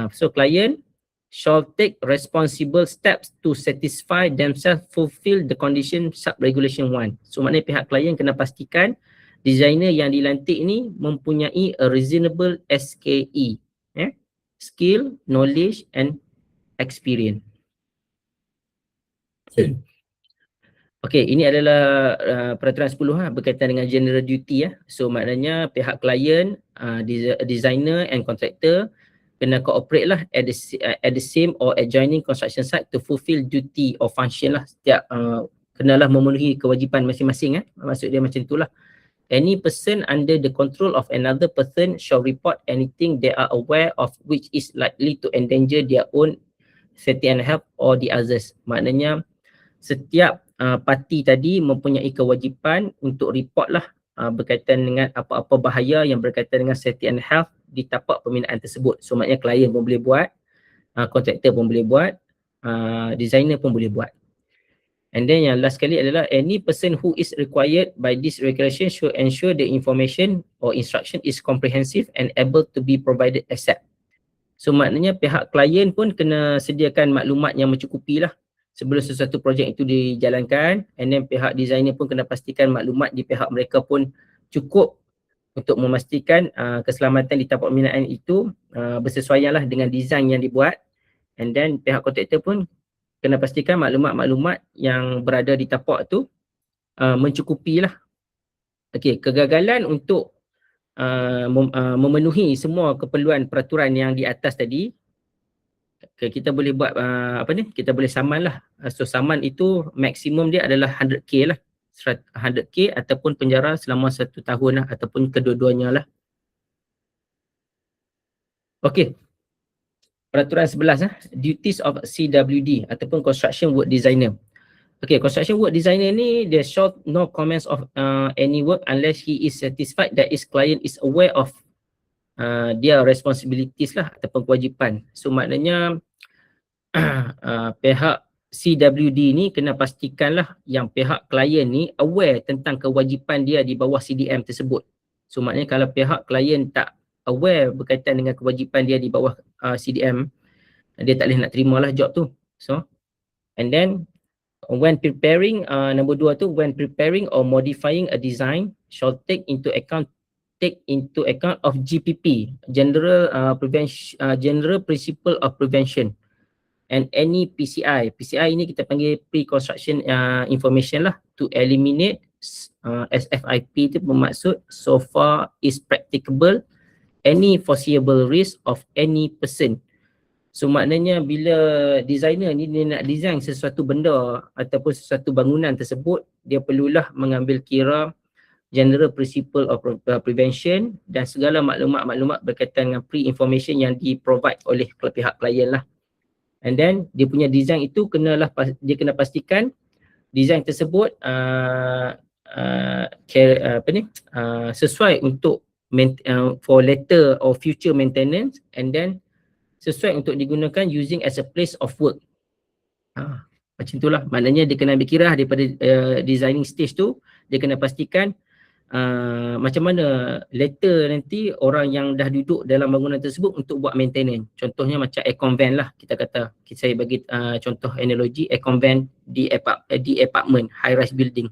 So klien shall take responsible steps to satisfy themselves fulfill the condition sub regulation 1. So maknanya pihak klien kena pastikan designer yang dilantik ni mempunyai a reasonable SKE, skill, knowledge and experience. Okay, ini adalah peraturan 10 berkaitan dengan general duty . So maknanya pihak klien, designer and contractor kena cooperate lah at the same or adjoining construction site to fulfill duty or function lah. Setiap kenalah memenuhi kewajipan masing-masing . Maksud dia macam itulah. Any person under the control of another person shall report anything they are aware of which is likely to endanger their own safety and health or the others. Maknanya setiap parti tadi mempunyai kewajipan untuk report lah berkaitan dengan apa-apa bahaya yang berkaitan dengan safety and health di tapak pembinaan tersebut. So maknanya klien pun boleh buat, kontraktor pun boleh buat, designer pun boleh buat. And then yang last sekali adalah any person who is required by this regulation should ensure the information or instruction is comprehensive and able to be provided ASAP. So maknanya pihak klien pun kena sediakan maklumat yang mencukupi lah sebelum sesuatu projek itu dijalankan, and then pihak designer pun kena pastikan maklumat di pihak mereka pun cukup untuk memastikan keselamatan di tapak pembinaan itu bersesuaian lah dengan design yang dibuat, and then pihak kontraktor pun kena pastikan maklumat-maklumat yang berada di tapak tu mencukupi lah. Okey, kegagalan untuk memenuhi semua keperluan peraturan yang di atas tadi, kita boleh buat kita boleh saman lah. So saman itu maksimum dia adalah 100k lah, 100k ataupun penjara selama 1 tahun lah, ataupun kedua-duanya lah. Okey, peraturan 11 duties of CWD ataupun construction work designer. Okay, construction work designer ni dia shall no comments of any work unless he is satisfied that his client is aware of their responsibilities lah ataupun kewajipan. So maknanya pihak CWD ni kena pastikanlah yang pihak klien ni aware tentang kewajipan dia di bawah CDM tersebut. So maknanya kalau pihak klien tak aware berkaitan dengan kewajipan dia di bawah CDM, dia tak boleh nak terimalah job tu. So and then when preparing, nombor 2 tu, when preparing or modifying a design shall take into account of GPP, General Principle of Prevention, and any PCI. PCI ini kita panggil pre-construction information lah, to eliminate SFIP itu bermaksud so far is practicable any foreseeable risk of any person. So maknanya bila designer ni dia nak design sesuatu benda ataupun sesuatu bangunan tersebut, dia perlulah mengambil kira General Principle of Prevention dan segala maklumat-maklumat berkaitan dengan pre-information yang di-provide oleh pihak klien lah. And then dia punya design itu dia kena pastikan design tersebut sesuai untuk for later or future maintenance, and then sesuai untuk digunakan using as a place of work. Macam itulah, maknanya dia kena ambil kira daripada designing stage tu, dia kena pastikan macam mana later nanti orang yang dah duduk dalam bangunan tersebut untuk buat maintenance. Contohnya macam aircon van lah, kita kata, saya bagi contoh analogi aircon van di apartment, high rise building.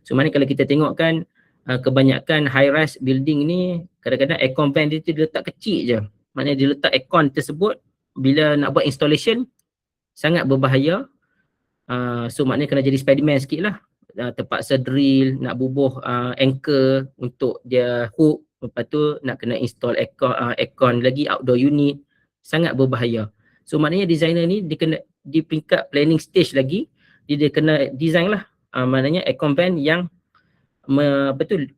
So mana kalau kita tengok kan kebanyakan high rise building ni kadang-kadang aircon van dia tu letak kecil je. Maknanya dia letak aircon tersebut, bila nak buat installation sangat berbahaya. So maknanya kena jadi Spiderman sikit lah. Terpaksa drill, nak bubuh anchor untuk dia hook, lepas tu nak kena install aircon lagi, outdoor unit, sangat berbahaya. So maknanya designer ni dia kena di peringkat planning stage lagi, dia kena design lah maknanya aircon van yang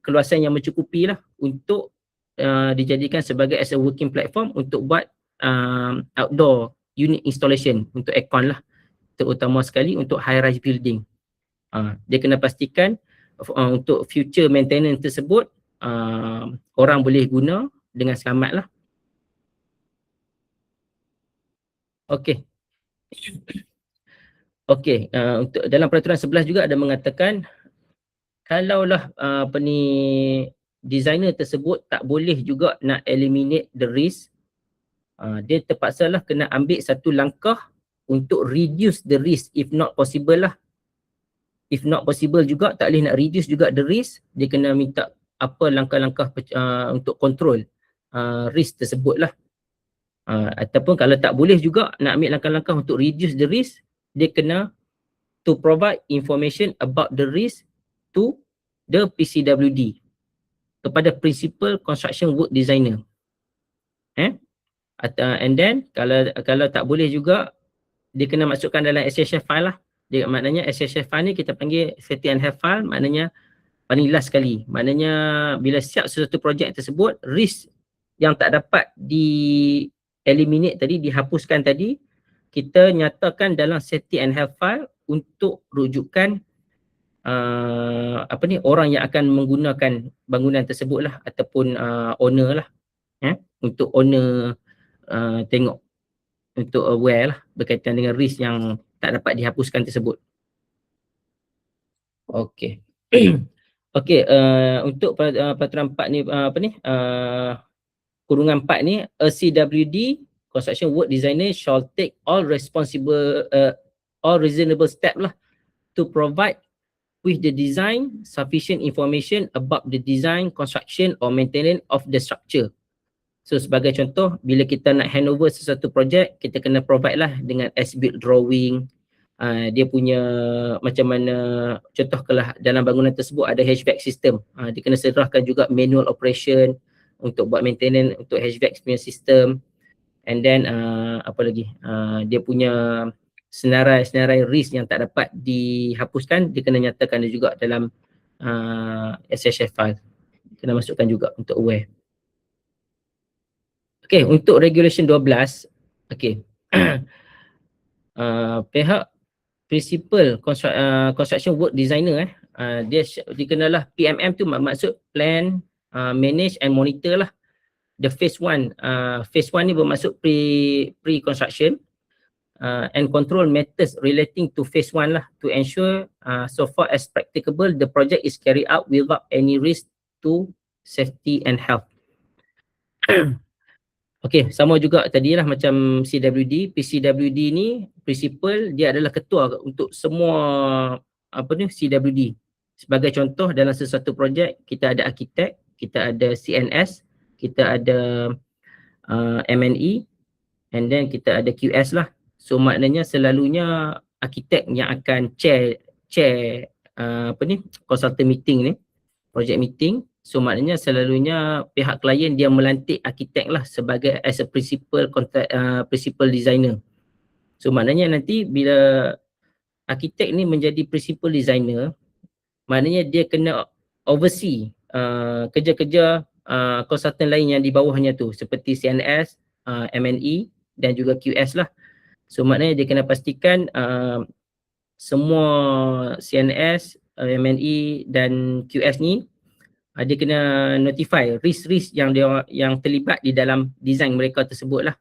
keluasan yang mencukupi lah untuk dijadikan sebagai as a working platform untuk buat outdoor unit installation untuk aircon lah, terutama sekali untuk high rise building. Dia kena pastikan untuk future maintenance tersebut orang boleh guna dengan selamat lah. Okey. Okey, untuk dalam peraturan 11 juga ada mengatakan kalaulah designer tersebut tak boleh juga nak eliminate the risk, dia terpaksalah kena ambil satu langkah untuk reduce the risk if not possible lah. If not possible juga, tak boleh nak reduce juga the risk, dia kena minta apa langkah-langkah untuk control risk tersebut lah. Ataupun kalau tak boleh juga nak ambil langkah-langkah untuk reduce the risk, dia kena to provide information about the risk to the PCWD, kepada Principal Construction Work Designer. And then kalau tak boleh juga, dia kena masukkan dalam SHF file lah. Dia maknanya SHF file ni kita panggil safety and health file, maknanya paling last sekali. Maknanya bila siap sesuatu projek tersebut, risk yang tak dapat di eliminate tadi, dihapuskan tadi, kita nyatakan dalam safety and health file untuk rujukan orang yang akan menggunakan bangunan tersebut lah, ataupun owner lah, untuk owner tengok, untuk aware lah berkaitan dengan risk yang tak dapat dihapuskan tersebut. Okey. Okey, untuk peraturan 4 ni kurungan 4 ni, a CWD construction work designer shall take all reasonable step lah to provide with the design sufficient information about the design, construction or maintenance of the structure. So sebagai contoh, bila kita nak handover sesuatu projek, kita kena provide lah dengan as-built drawing, dia punya macam mana, contoh kalau dalam bangunan tersebut ada HVAC system, dia kena serahkan juga manual operation untuk buat maintenance untuk HVAC punya system. And then apa lagi, dia punya senarai risk yang tak dapat dihapuskan, dia kena nyatakan dia juga dalam SHF file, kena masukkan juga untuk aware. Okay, untuk regulation 12, okay. Pihak principal construction work designer dia dikenalah PMM tu maksud plan, manage and monitor lah. The phase 1 ni bermaksud pre-construction and control matters relating to phase 1 lah, to ensure so far as practicable the project is carried out without any risk to safety and health. Okay, sama juga tadi lah macam CWD. PCWD ni principal, dia adalah ketua untuk semua CWD. Sebagai contoh, dalam sesuatu projek kita ada arkitek, kita ada CNS, kita ada MNE, and then kita ada QS lah. So maknanya selalunya arkitek yang akan chair consultant meeting ni, project meeting. So maknanya selalunya pihak klien dia melantik arkitek lah sebagai as a principal designer. So maknanya nanti bila arkitek ni menjadi principal designer, maknanya dia kena oversee kerja-kerja konsultan lain yang di bawahnya tu, seperti CNS, MNE dan juga QS lah. So maknanya dia kena pastikan semua CNS, MNE dan QS ni dia kena notify risk-risk yang terlibat di dalam design mereka tersebut lah.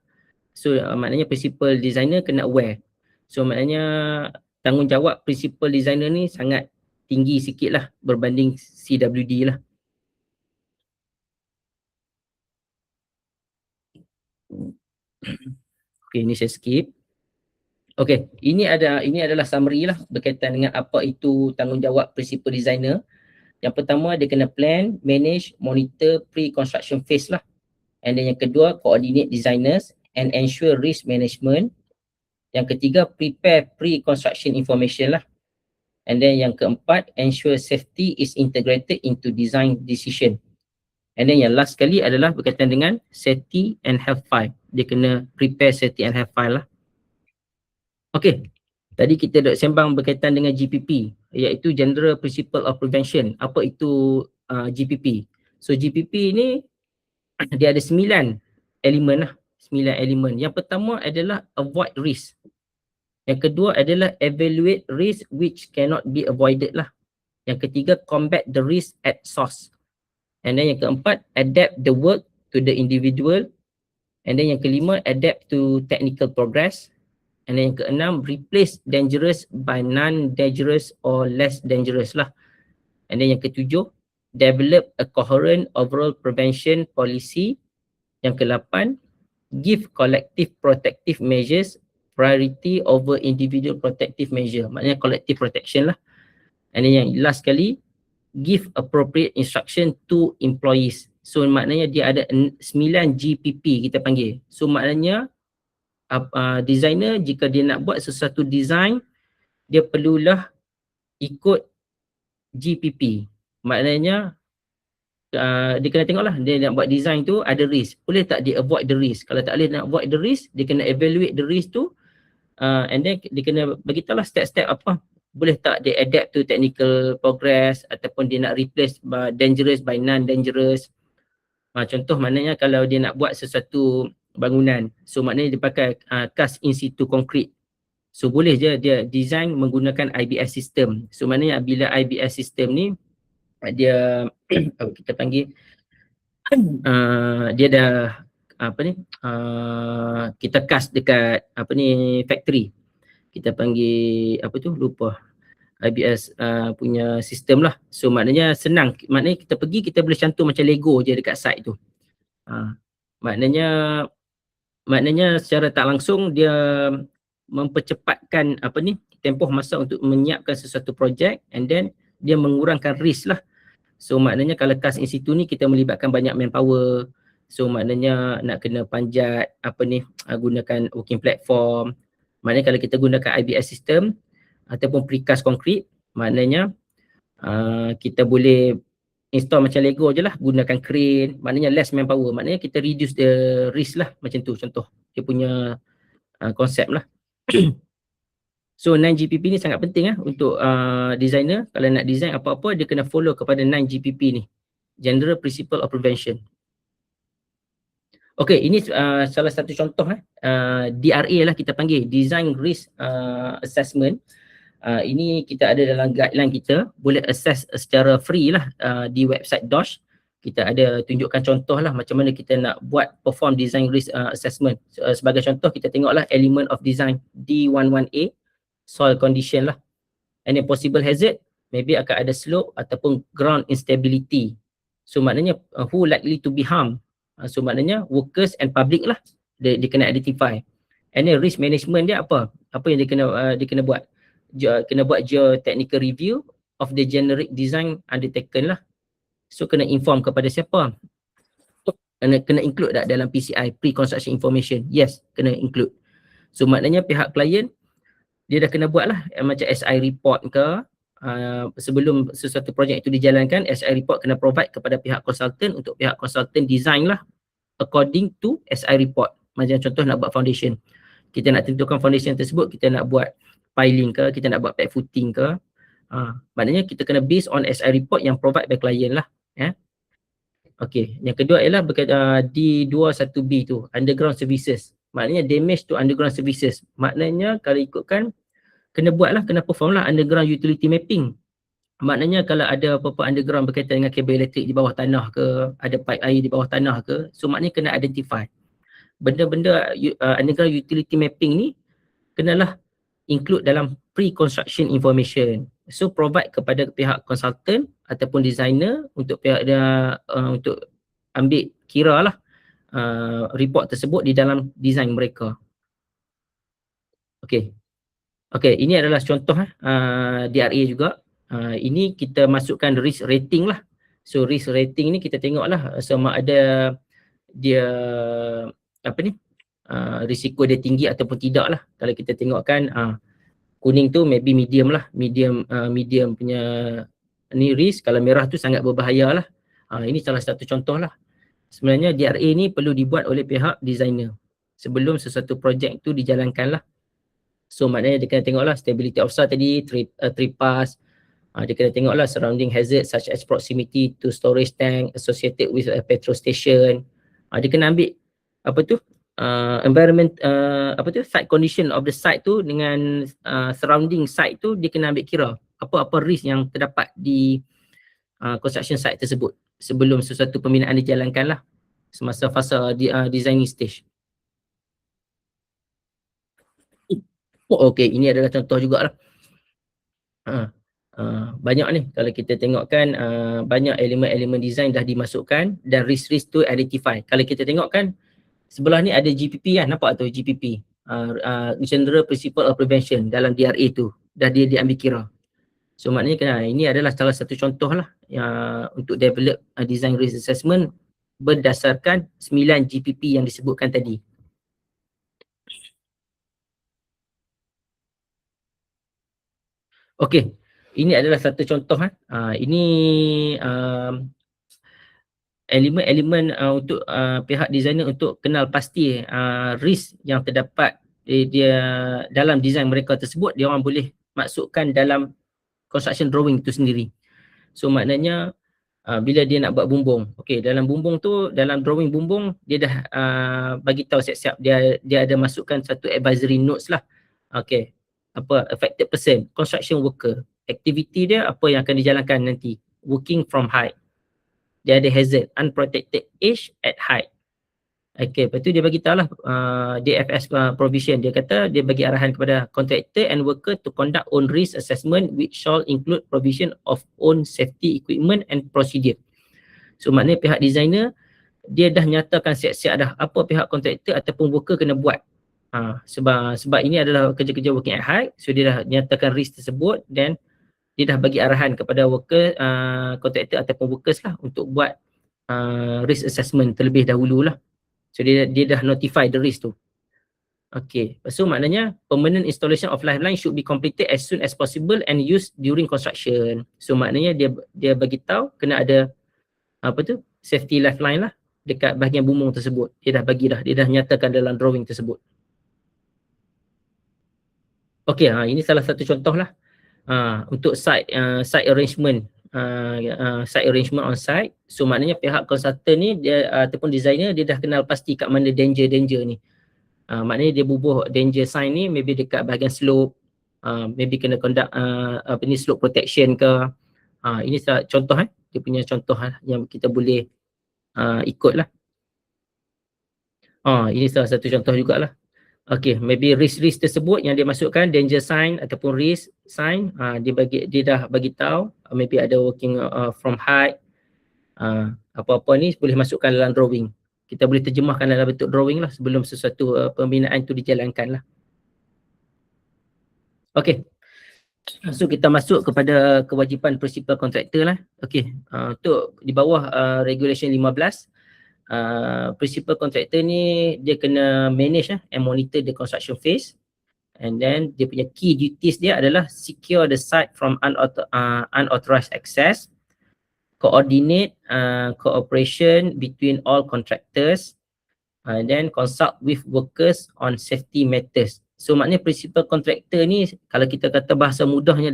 So maknanya principal designer kena aware. So maknanya tanggungjawab principal designer ni sangat tinggi sikit lah berbanding CWD lah. Okay, ini saya skip. Okay, ini adalah summary lah berkaitan dengan apa itu tanggungjawab principal designer. Yang pertama, dia kena plan, manage, monitor pre-construction phase lah. And then yang kedua, coordinate designers and ensure risk management. Yang ketiga, prepare pre-construction information lah. And then yang keempat, ensure safety is integrated into design decision. And then yang last sekali adalah berkaitan dengan safety and health file. Dia kena prepare safety and health file lah. Okay, tadi kita dah sembang berkaitan dengan GPP, iaitu General Principle of Prevention. Apa itu GPP? So GPP ni dia ada 9 elemen lah. 9 elemen. Yang pertama adalah avoid risk. Yang kedua adalah evaluate risk which cannot be avoided lah. Yang ketiga, combat the risk at source. And then yang keempat, adapt the work to the individual. And then yang kelima, adapt to technical progress. And then yang keenam, replace dangerous by non-dangerous or less dangerous lah. And then yang ketujuh, develop a coherent overall prevention policy. Yang ke-8, give collective protective measures priority over individual protective measure. Maknanya collective protection lah. And then yang last sekali, give appropriate instruction to employees. So maknanya dia ada 9 GPP kita panggil. So maknanya designer jika dia nak buat sesuatu design, dia perlulah ikut GPP. Maknanya dia kena tengoklah dia nak buat design tu ada risk. Boleh tak dia avoid the risk? Kalau tak boleh nak avoid the risk, dia kena evaluate the risk tu and then dia kena beritahulah step-step apa. Boleh tak dia adapt to technical progress ataupun dia nak replace dangerous by non-dangerous. Contoh maknanya kalau dia nak buat sesuatu bangunan, so maknanya dia pakai cast in situ concrete. So boleh je dia design menggunakan IBS system. So maknanya bila IBS system ni dia kita panggil dia dah kita cast dekat factory. Kita panggil lupa. IBS punya sistem lah. So maknanya senang. Maknanya kita pergi kita boleh cantum macam Lego je dekat site tu. Maknanya secara tak langsung dia mempercepatkan tempoh masa untuk menyiapkan sesuatu projek, and then dia mengurangkan risk lah. So maknanya kalau cast in situ ni kita melibatkan banyak manpower. So maknanya nak kena panjat gunakan working platform. Maknanya kalau kita gunakan IBS system, ataupun precast concrete, maknanya kita boleh install macam Lego je lah, gunakan crane, maknanya less manpower, maknanya kita reduce the risk lah, macam tu contoh dia punya konsep lah. So 9GPP ni sangat penting untuk designer. Kalau nak design apa-apa dia kena follow kepada 9GPP ni, General Principle of Prevention. Okay, ini salah satu contoh DRA lah kita panggil, Design Risk Assessment. Ini kita ada dalam guideline kita, boleh access secara free lah di website DOSH. Kita ada tunjukkan contoh lah macam mana kita nak buat perform design risk assessment. Sebagai contoh kita tengoklah element of design D11A, soil condition lah. Any possible hazard, maybe akan ada slope ataupun ground instability. So maknanya who likely to be harmed. So maknanya workers and public lah dia kena identify. And then risk management dia apa? Apa yang dia kena buat? Kena buat geotechnical review of the generic design undertaken lah. So kena inform kepada siapa? Kena include tak dalam PCI, pre-construction information? Yes, kena include. So maknanya pihak klien dia dah kena buat lah macam SI report ke, sebelum sesuatu projek itu dijalankan, SI report kena provide kepada pihak konsultan untuk pihak konsultan design lah according to SI report. Macam contoh nak buat foundation, kita nak tentukan foundation tersebut, kita nak buat piling ke, kita nak buat pad footing ke, maknanya kita kena based on SI report yang provide by client lah. Okay, yang kedua ialah D21B tu, underground services. Maknanya damage to underground services. Maknanya kalau ikutkan kena buat lah, kena perform lah underground utility mapping. Maknanya kalau ada apa-apa underground berkaitan dengan kabel elektrik di bawah tanah ke, ada pipe air di bawah tanah ke, so maknanya kena identify. Benda-benda underground utility mapping ni kenalah include dalam pre-construction information. So provide kepada pihak konsultan ataupun designer untuk pihak dia untuk ambil kira lah report tersebut di dalam design mereka. Okay. Okay, ini adalah contoh DRA juga. Ini kita masukkan risk rating lah. So risk rating ni kita tengok lah sama ada dia risiko dia tinggi ataupun tidak lah. Kalau kita tengokkan kuning tu maybe medium lah, medium punya ni risk. Kalau merah tu sangat berbahaya lah. Ini salah satu contoh lah. Sebenarnya DRA ni perlu dibuat oleh pihak designer sebelum sesuatu projek tu dijalankan lah. So maknanya dia kena tengoklah stability of soil tadi, tripas. Dia kena tengoklah surrounding hazard such as proximity to storage tank associated with a petrol station. Dia kena ambil environment, site condition of the site tu dengan surrounding site tu, dia kena ambil kira apa-apa risk yang terdapat di construction site tersebut sebelum sesuatu pembinaan dijalankan lah semasa fasa designing stage. Okay, ini adalah contoh jugalah. Banyak ni kalau kita tengokkan, banyak elemen-elemen design dah dimasukkan dan risk-risk tu identify. Kalau kita tengokkan sebelah ni ada GPP kan, nampak tu GPP, General Principle of Prevention dalam DRA tu dah dia diambil kira. So maknanya ini adalah salah satu contoh lah untuk develop design risk assessment berdasarkan 9 GPP yang disebutkan tadi. Okey, ini adalah satu contoh. Ini elemen untuk pihak designer untuk kenal pasti risk yang terdapat dia dalam design mereka tersebut, dia orang boleh masukkan dalam construction drawing itu sendiri. So maknanya bila dia nak buat bumbung, okey, dalam bumbung tu, dalam drawing bumbung dia dah bagi tahu siap-siap, dia ada masukkan satu advisory notes lah. Okey, apa affected person, construction worker, aktiviti dia apa yang akan dijalankan nanti, working from height, dia ada hazard, unprotected age at height. Okay, lepas tu dia bagi tahu lah DFS provision, dia kata dia bagi arahan kepada contractor and worker to conduct own risk assessment which shall include provision of own safety equipment and procedure. So maknanya pihak designer dia dah nyatakan siap-siap dah apa pihak contractor ataupun worker kena buat. Sebab ini adalah kerja-kerja working at height, so dia dah nyatakan risk tersebut dan dia dah bagi arahan kepada worker, contractor ataupun workers lah untuk buat risk assessment terlebih dahulu lah. So dia dah notify the risk tu. Okey, so maknanya permanent installation of lifeline should be completed as soon as possible and used during construction. So maknanya dia bagi tahu kena ada apa tu? Safety lifeline lah dekat bahagian bumbung tersebut. Dia dah nyatakan dalam drawing tersebut. Okey, ini salah satu contoh lah. Untuk site arrangement, site arrangement on site. So maknanya pihak konsultan ni dia ataupun designer dia dah kenal pasti kat mana danger ni. Maknanya dia bubuh danger sign ni maybe dekat bahagian slope, maybe kena conduct slope protection ke. Ini contoh dia punya contoh yang kita boleh ikut lah. Ini salah satu contoh jugalah. Okay, maybe risk tersebut yang dia masukkan danger sign ataupun risk sign, dia dah bagi tahu maybe ada working from height, apa-apa ni boleh masukkan dalam drawing. Kita boleh terjemahkan dalam bentuk drawing lah sebelum sesuatu pembinaan tu dijalankan lah. Okay, so kita masuk kepada kewajipan principal contractor lah. Okay, untuk di bawah regulation 15, principal contractor ni dia kena manage and monitor the construction phase, and then dia punya key duties dia adalah secure the site from unauthorized access, coordinate cooperation between all contractors, and then consult with workers on safety matters. So maknanya principal contractor ni kalau kita kata bahasa mudahnya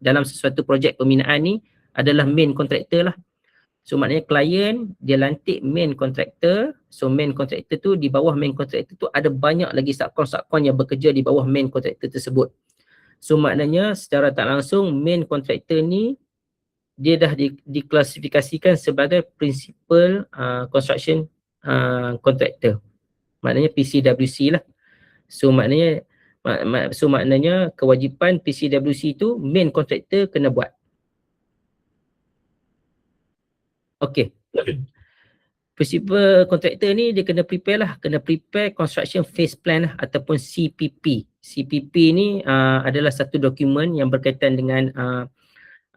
dalam sesuatu projek pembinaan ni adalah main contractor lah. So maknanya klien dia lantik main contractor. So main contractor tu di bawah main contractor tu ada banyak lagi subkon yang bekerja di bawah main contractor tersebut. So maknanya secara tak langsung main contractor ni dia dah diklasifikasikan sebagai principal construction contractor. Maknanya PCWC lah. So maknanya kewajipan PCWC tu main contractor kena buat. Okay. Principal contractor ni dia kena prepare construction phase plan lah, ataupun CPP. CPP ni adalah satu dokumen yang berkaitan dengan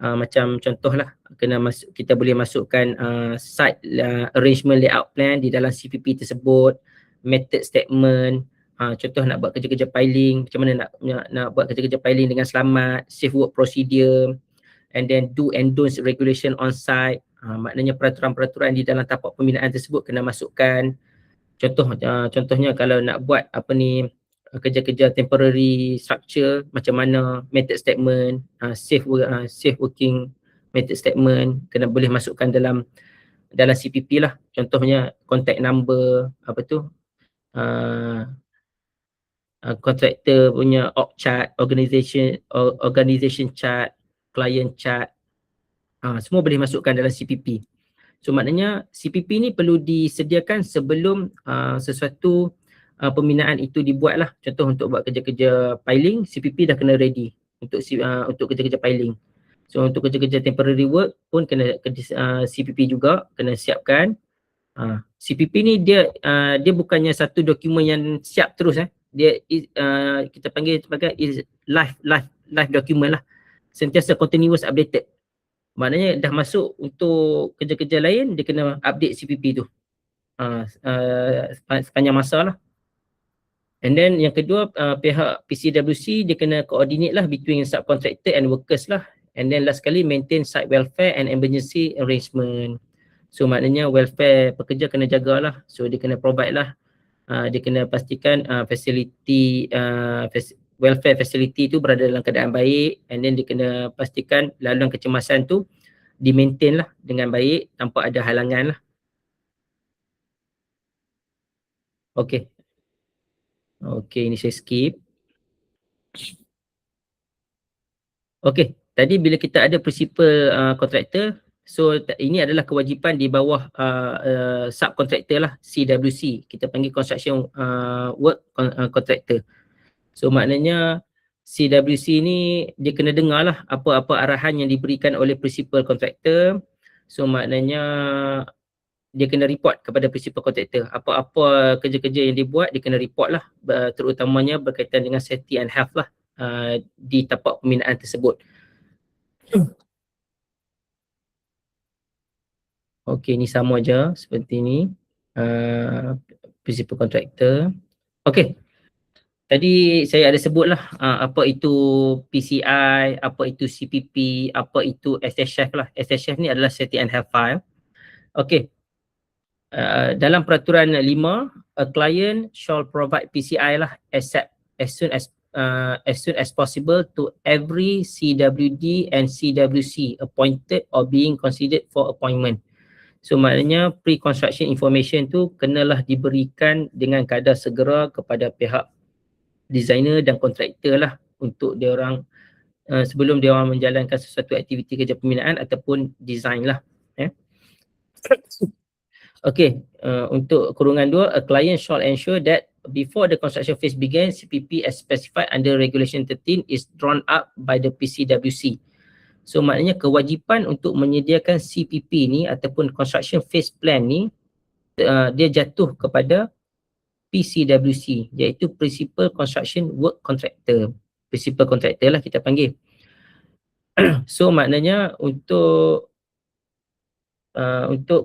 macam contohlah kita boleh masukkan site arrangement layout plan di dalam CPP tersebut, method statement, contoh nak buat kerja-kerja piling, macam mana nak buat kerja-kerja piling dengan selamat, safe work procedure, and then do and don'ts regulation on site. Maknanya peraturan-peraturan di dalam tapak pembinaan tersebut kena masukkan. Contohnya kalau nak buat kerja-kerja temporary structure, macam mana method statement, safe working method statement kena boleh masukkan dalam CPP lah. Contohnya contact number, contractor punya org chart, organization chart, client chart, semua boleh masukkan dalam CPP. So maknanya CPP ni perlu disediakan sebelum sesuatu pembinaan itu dibuat lah. Contoh untuk buat kerja-kerja piling, CPP dah kena ready untuk kerja-kerja piling. So untuk kerja-kerja temporary work pun kena CPP juga kena siapkan. CPP ni dia bukannya satu dokumen yang siap terus. Dia kita panggil sebagai live document lah. Sentiasa continuous updated. Maknanya dah masuk untuk kerja-kerja lain, dia kena update CPP tu sepanjang masa lah. And then yang kedua, pihak PCWC dia kena coordinate lah between subcontractor and workers lah. And then last sekali, maintain site welfare and emergency arrangement. So maknanya welfare pekerja kena jagalah. So dia kena provide lah, dia kena pastikan welfare facility tu berada dalam keadaan baik, and then dia kena pastikan laluan kecemasan tu di-maintain lah dengan baik tanpa ada halangan lah. Okay, ini saya skip. Okay, tadi bila kita ada principal contractor, so ini adalah kewajipan di bawah subcontractor lah, CWC. Kita panggil construction work contractor. So maknanya CWC ni dia kena dengar lah apa-apa arahan yang diberikan oleh principal contractor. So maknanya dia kena report kepada principal contractor. Apa-apa kerja-kerja yang dibuat dia kena report lah, terutamanya berkaitan dengan safety and health lah di tapak pembinaan tersebut. Okey, ni sama aja seperti ni. Principal contractor. Okey. Tadi saya ada sebutlah apa itu PCI, apa itu CPP, apa itu SSF lah. SSF ni adalah Safety and Health File. Okey. Dalam peraturan 5, a client shall provide PCI lah as soon as possible to every CWD and CWC appointed or being considered for appointment. So maknanya pre-construction information tu kenalah diberikan dengan kadar segera kepada pihak designer dan kontraktor lah untuk dia orang sebelum dia orang menjalankan sesuatu aktiviti kerja pembinaan ataupun design lah. Okay, untuk kurungan 2, a client shall ensure that before the construction phase begins, CPP as specified under Regulation 13 is drawn up by the PCWC. So maknanya kewajipan untuk menyediakan CPP ni ataupun construction phase plan ni dia jatuh kepada PCWC, iaitu Principal Construction Work Contractor. Principal Contractor lah kita panggil. So maknanya untuk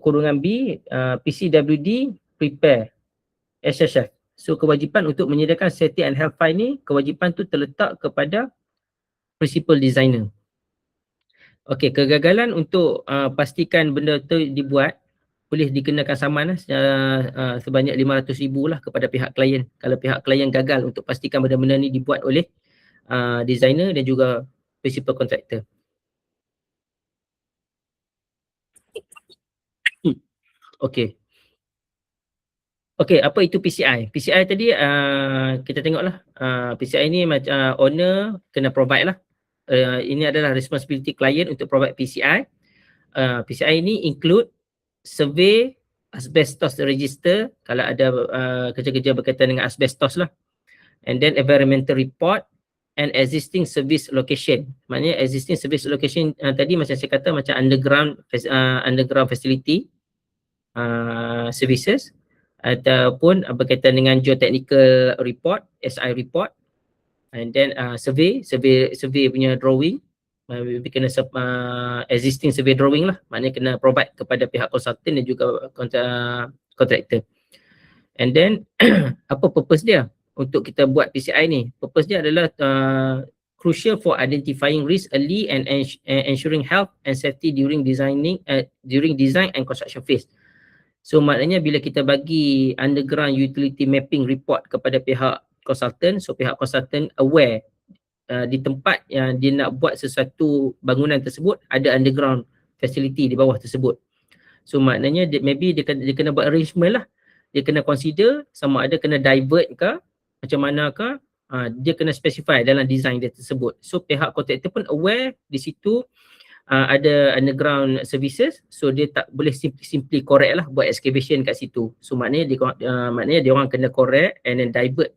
kurungan B, PCWD prepare SSF. So kewajipan untuk menyediakan Safety and Health File ni, kewajipan tu terletak kepada Principal Designer. Okey, kegagalan untuk pastikan benda tu dibuat boleh dikenakan saman sebanyak 500,000 lah kepada pihak klien. Kalau pihak klien gagal untuk pastikan benda-benda ni dibuat oleh designer dan juga principal contractor. Okey. Okey, apa itu PCI? PCI tadi kita tengoklah. PCI ni macam owner kena provide lah. Ini adalah responsibility client untuk provide PCI. PCI ni include survey asbestos register kalau ada kerja-kerja berkaitan dengan asbestos lah, and then environmental report and existing service location. Maknanya existing service location tadi macam saya kata macam underground facility services ataupun berkaitan dengan geotechnical report, SI report, and then survey punya drawing. We kena existing survey drawing lah, maknanya kena provide kepada pihak konsultan dan juga kontraktor. And then apa purpose dia untuk kita buat PCI ni? Purpose dia adalah crucial for identifying risk early and ensuring health and safety during design and construction phase. So maknanya bila kita bagi underground utility mapping report kepada pihak konsultan, so pihak konsultan aware di tempat yang dia nak buat sesuatu bangunan tersebut ada underground facility di bawah tersebut. So maknanya maybe dia kena buat arrangement lah. Dia kena consider sama ada kena divert ke macam mana ke, dia kena specify dalam design dia tersebut. So pihak kontraktor pun aware di situ ada underground services, so dia tak boleh simply correct lah buat excavation kat situ. So maknanya dia orang kena correct and then divert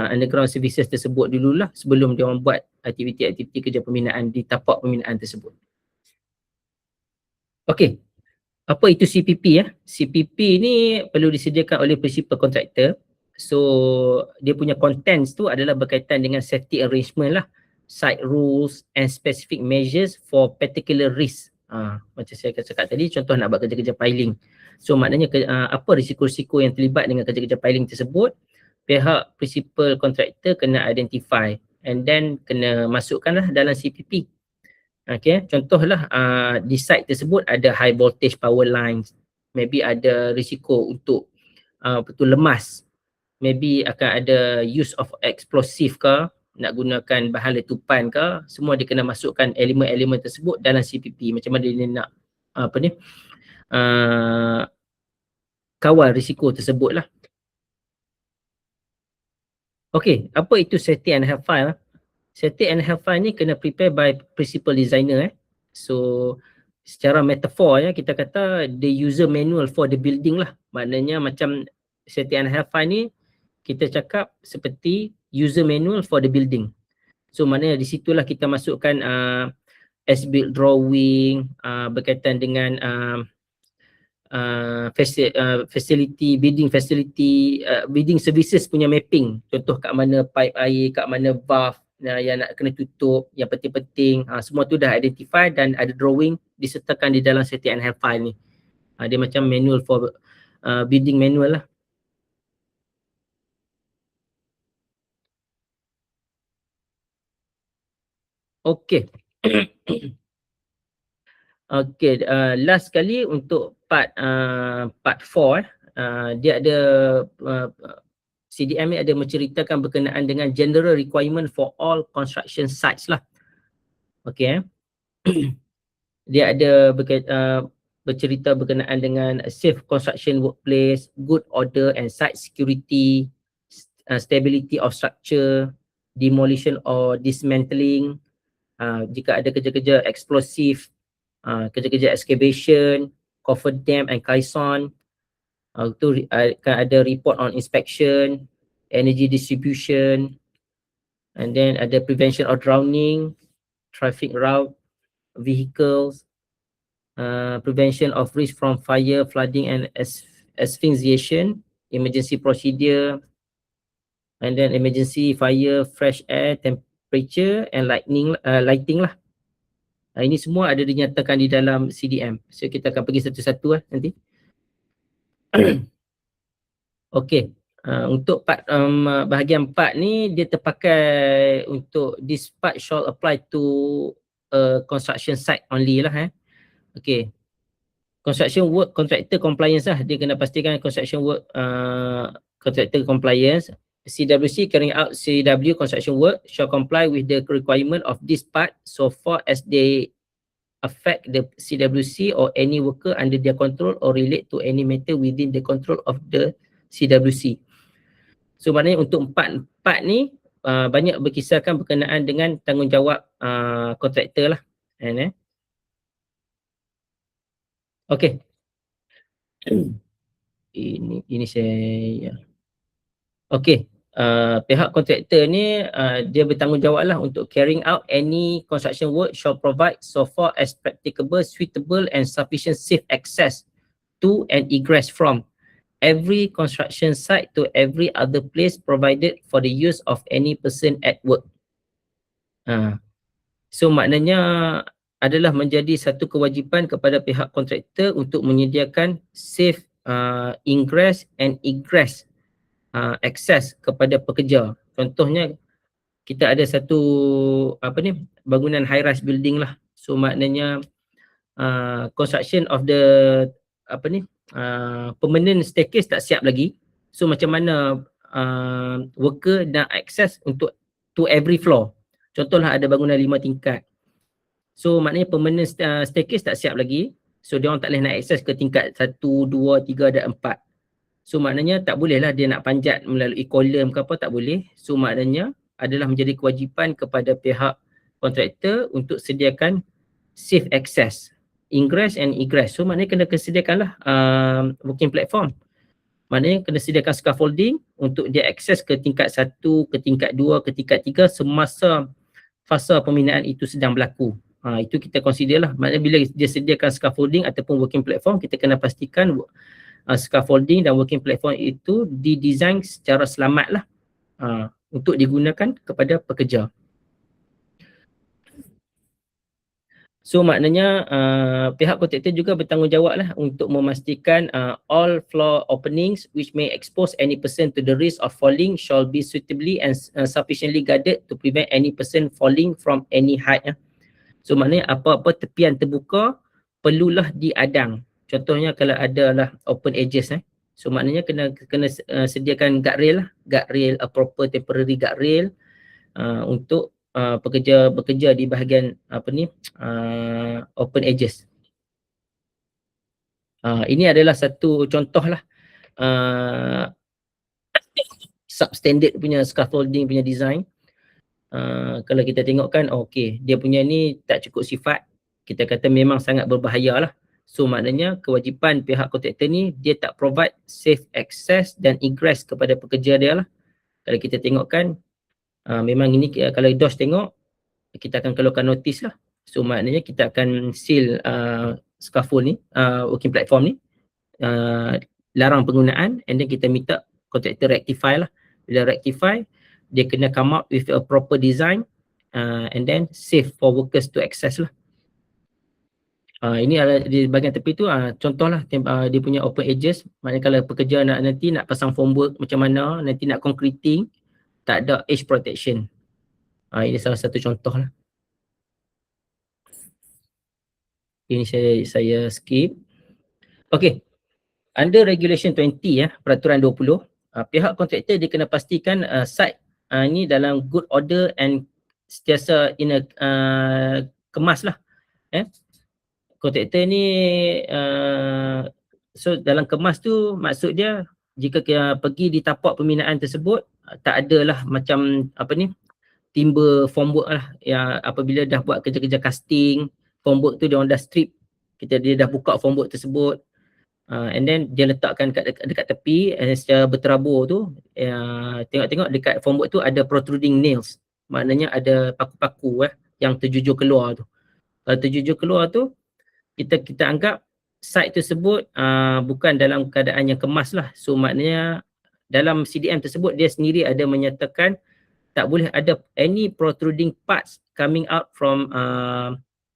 underground services tersebut dululah sebelum dia orang buat aktiviti-aktiviti kerja pembinaan di tapak pembinaan tersebut. Okey, apa itu CPP ya? CPP ni perlu disediakan oleh principal contractor. So dia punya contents tu adalah berkaitan dengan safety arrangement lah, site rules and specific measures for particular risk. Macam saya cakap tadi, contoh nak buat kerja-kerja piling. So maknanya apa risiko-risiko yang terlibat dengan kerja-kerja piling tersebut, pihak principal contractor kena identify and then kena masukkanlah dalam CPP. Okay, contohlah di site tersebut ada high voltage power lines, maybe ada risiko untuk betul lemas, maybe akan ada use of explosive ke, nak gunakan bahan letupan ke, semua dia kena masukkan elemen-elemen tersebut dalam CPP. Macam mana dia nak kawal risiko tersebut lah. Okey, apa itu Safety and Health File? Safety and Health File ni kena prepare by principal designer. So secara metafor ya, kita kata the user manual for the building lah. Maknanya macam Safety and Health File ni kita cakap seperti user manual for the building. So maknanya di situlah kita masukkan as-built drawing berkaitan dengan facility, building services punya mapping. Contoh kat mana pipe air, kat mana valve yang nak kena tutup, yang penting-penting, semua tu dah identify dan ada drawing disertakan di dalam Safety and Health File ni. Dia macam manual for building manual lah. Okey. Okey, last sekali untuk part 4 dia ada CDM ni ada menceritakan berkenaan dengan general requirement for all construction sites lah. Okey. Dia ada bercerita berkenaan dengan safe construction workplace, good order and site security, stability of structure, demolition or dismantling, jika ada kerja-kerja eksplosif, kerja-kerja excavation, coffer dam and caisson, itu akan ada report on inspection, energy distribution, and then ada prevention of drowning, traffic route, vehicles, prevention of risk from fire, flooding and asphyxiation, emergency procedure, and then emergency fire, fresh air, temperature and lighting lah. Ini semua ada dinyatakan di dalam CDM. So kita akan pergi satu-satu nanti. Okey. Untuk part bahagian 4 ni dia terpakai untuk this part shall apply to construction site only lah. Okey. Construction work contractor compliance lah. Dia kena pastikan construction work contractor compliance. CWC carrying out CW construction work shall comply with the requirement of this part so far as they affect the CWC or any worker under their control or relate to any matter within the control of the CWC. So maknanya untuk part ni banyak berkisarkan berkenaan dengan tanggungjawab kontraktor lah. Okey. Ini saya. Okey. Pihak kontraktor ni dia bertanggungjawab lah untuk carrying out any construction work shall provide so far as practicable, suitable and sufficient safe access to and egress from every construction site to every other place provided for the use of any person at work. So maknanya adalah menjadi satu kewajipan kepada pihak kontraktor untuk menyediakan safe ingress and egress akses kepada pekerja. Contohnya kita ada satu bangunan high rise building lah. So maknanya construction of the permanent staircase tak siap lagi. So macam mana worker nak akses untuk to every floor. Contohlah ada bangunan 5 tingkat. So maknanya permanent staircase tak siap lagi. So dia orang tak boleh nak akses ke tingkat 1, 2, 3 dan 4. So maknanya tak bolehlah dia nak panjat melalui kolom ke apa, tak boleh. So maknanya adalah menjadi kewajipan kepada pihak kontraktor untuk sediakan safe access, ingress and egress. So maknanya kena sediakanlah working platform. Maknanya kena sediakan scaffolding untuk dia akses ke tingkat 1, ke tingkat 2, ke tingkat 3 semasa fasa pembinaan itu sedang berlaku. Itu kita consider lah. Maknanya bila dia sediakan scaffolding ataupun working platform, kita kena pastikan scaffolding dan working platform itu didesain secara selamat lah untuk digunakan kepada pekerja. So maknanya pihak kontraktor juga bertanggungjawab lah untuk memastikan all floor openings which may expose any person to the risk of falling shall be suitably and sufficiently guarded to prevent any person falling from any height. So maknanya apa-apa tepian terbuka perlulah diadang. Contohnya kalau adalah open edges so maknanya kena sediakan guardrail lah, guardrail, a proper temporary guardrail untuk pekerja bekerja di bahagian open edges. Ini adalah satu contoh lah substandard punya scaffolding punya design. Kalau kita tengok kan, okey, dia punya ni tak cukup sifat, kita kata memang sangat berbahaya lah. So maknanya kewajipan pihak kontraktor ni dia tak provide safe access dan egress kepada pekerja dia lah. Kalau kita tengok kan memang ini kalau DOS tengok kita akan keluarkan notis lah. So maknanya kita akan seal scaffold ni, working platform ni, larang penggunaan, and then kita minta kontraktor rectify lah. Bila rectify, dia kena come up with a proper design and then safe for workers to access lah. Ini adalah di bahagian tepi tu contohlah dia punya open edges. Maknanya kalau pekerja nanti nak pasang formwork macam mana, nanti nak concreting, tak ada edge protection. Ini salah satu contoh lah. Ini saya skip. Okey. Under Regulation 20 peraturan 20, pihak kontraktor dia kena pastikan site ni dalam good order and sentiasa kemas lah. Kontraktor ni so dalam kemas tu maksud dia jika kita pergi di tapak pembinaan tersebut tak adalah macam timba formwork lah yang apabila dah buat kerja-kerja casting, formwork tu dia orang dah strip, dia dah buka formwork tersebut. And then dia letakkan dekat tepi secara berterabur tu, tengok-tengok dekat formwork tu ada protruding nails, maknanya ada paku-paku yang terjujur keluar tu. Kalau terjujur keluar tu, kita anggap site tersebut bukan dalam keadaan yang kemas lah. So maknanya dalam CDM tersebut dia sendiri ada menyatakan tak boleh ada any protruding parts coming out from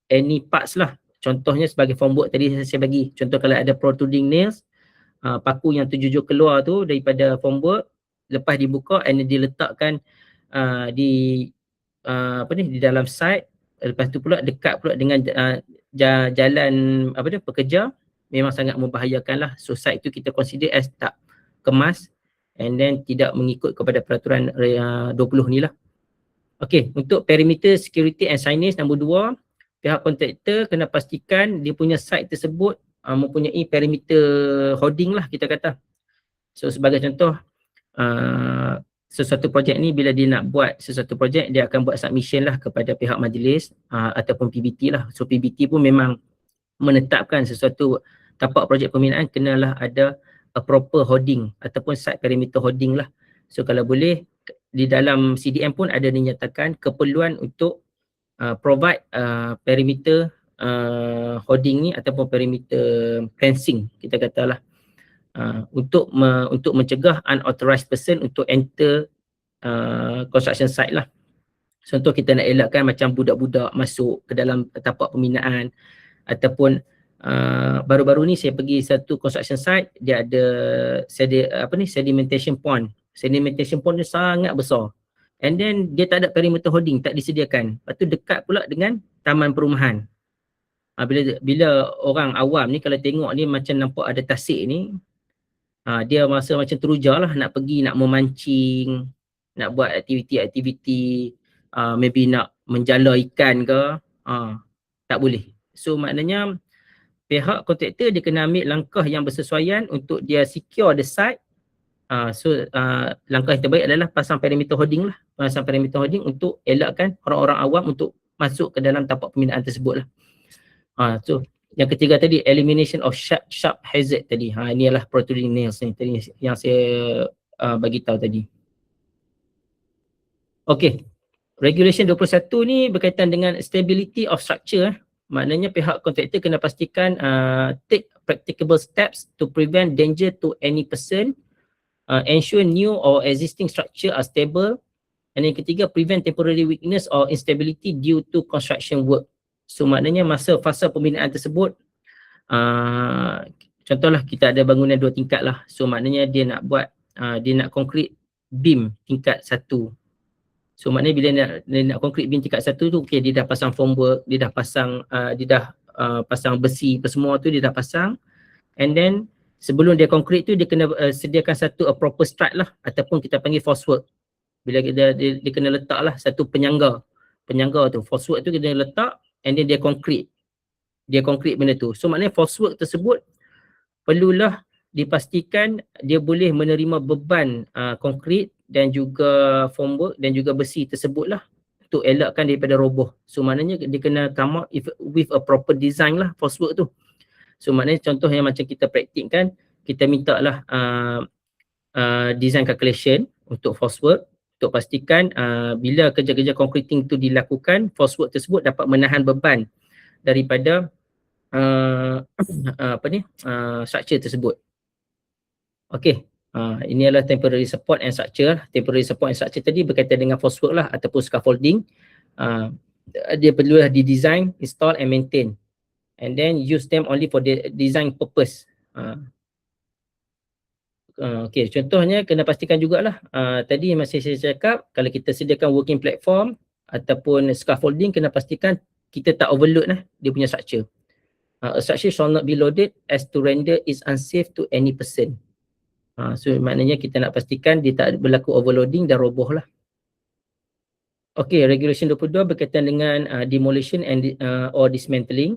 any parts lah. Contohnya sebagai formwork tadi saya bagi. Contoh kalau ada protruding nails, paku yang terjujur keluar tu daripada formwork, lepas dibuka and diletakkan di dalam site, lepas tu pula dekat pula dengan jalan pekerja, memang sangat membahayakan lah. So site tu kita consider as tak kemas and then tidak mengikut kepada peraturan 20 ni lah. Okey, untuk perimeter security and signage nombor 2, pihak kontraktor kena pastikan dia punya site tersebut mempunyai perimeter hoarding lah kita kata. So sebagai contoh, sesuatu projek ni bila dia nak buat sesuatu projek, dia akan buat submission lah kepada pihak majlis ataupun PBT lah. So PBT pun memang menetapkan sesuatu tapak projek pembinaan kenalah ada a proper hoarding ataupun site perimeter hoarding lah. So kalau boleh di dalam CDM pun ada dinyatakan keperluan untuk provide perimeter hoarding ni ataupun perimeter fencing kita katalah, untuk mencegah unauthorized person untuk enter construction site lah. Contoh kita nak elakkan macam budak-budak masuk ke dalam tapak pembinaan, ataupun baru-baru ni saya pergi satu construction site, dia ada sedimentation pond. Sedimentation pond dia sangat besar. And then dia tak ada perimeter hoarding, tak disediakan. Lepas tu dekat pula dengan taman perumahan. Bila orang awam ni kalau tengok ni macam nampak ada tasik ni, dia rasa macam teruja lah nak pergi, nak memancing, nak buat aktiviti, maybe nak menjala ikan ke, tak boleh. So maknanya pihak kontraktor dia kena ambil langkah yang bersesuaian untuk dia secure the site. Langkah yang terbaik adalah pasang perimeter hoarding lah. Pasang perimeter hoarding untuk elakkan orang-orang awam untuk masuk ke dalam tapak pembinaan tersebut lah. So yang ketiga tadi, elimination of sharp hazard tadi. Ini adalah protruding nails ni tadi yang saya bagi tahu tadi. Okey. Regulation 21 ni berkaitan dengan stability of structure. Maknanya pihak kontraktor kena pastikan take practicable steps to prevent danger to any person, ensure new or existing structure are stable, and yang ketiga, prevent temporary weakness or instability due to construction work. So maknanya masa fasa pembinaan tersebut, contohlah kita ada bangunan 2 tingkat lah. So maknanya dia nak buat, dia nak concrete beam tingkat 1. So maknanya bila dia nak concrete beam tingkat 1 tu, okay, dia dah pasang formwork, dia dah pasang pasang besi apa semua tu dia dah pasang. And then sebelum dia concrete tu dia kena sediakan satu proper strut lah, ataupun kita panggil force work. Bila dia kena letak lah satu penyangga tu, force work tu kena letak and then dia concrete benda tu. So maknanya force work tersebut perlulah dipastikan dia boleh menerima beban konkrit dan juga formwork dan juga besi tersebut lah, untuk elakkan daripada roboh. So maknanya dia kena come up with a proper design lah force work tu. So maknanya contoh yang macam kita praktikkan, kita minta lah design calculation untuk force work, untuk pastikan bila kerja-kerja concreting tu dilakukan, force work tersebut dapat menahan beban daripada structure tersebut. Okey, ini adalah temporary support and structure. Temporary support and structure tadi berkaitan dengan force work lah ataupun scaffolding. Dia perlulah di-design, install and maintain, and then use them only for the design purpose. Okey, contohnya kena pastikan jugalah tadi masih saya cakap, kalau kita sediakan working platform ataupun scaffolding, kena pastikan kita tak overload lah dia punya structure. A structure shall not be loaded as to render is unsafe to any person. So maknanya kita nak pastikan dia tak berlaku overloading dan roboh lah. Okay, regulation 22 berkaitan dengan demolition and or dismantling.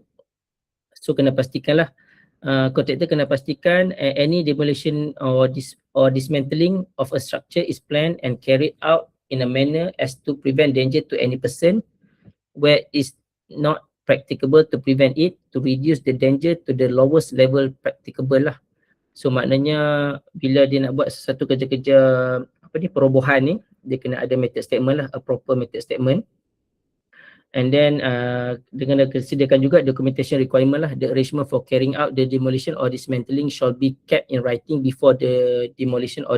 So kena pastikanlah kontraktor kena pastikan any demolition or dismantling of a structure is planned and carried out in a manner as to prevent danger to any person where is not practicable to prevent it, to reduce the danger to the lowest level practicable lah. So maknanya bila dia nak buat sesuatu kerja-kerja perobohan ni, dia kena ada method statement lah, a proper method statement. And then dengan disediakan juga documentation requirement lah, the arrangement for carrying out the demolition or dismantling shall be kept in writing before the demolition or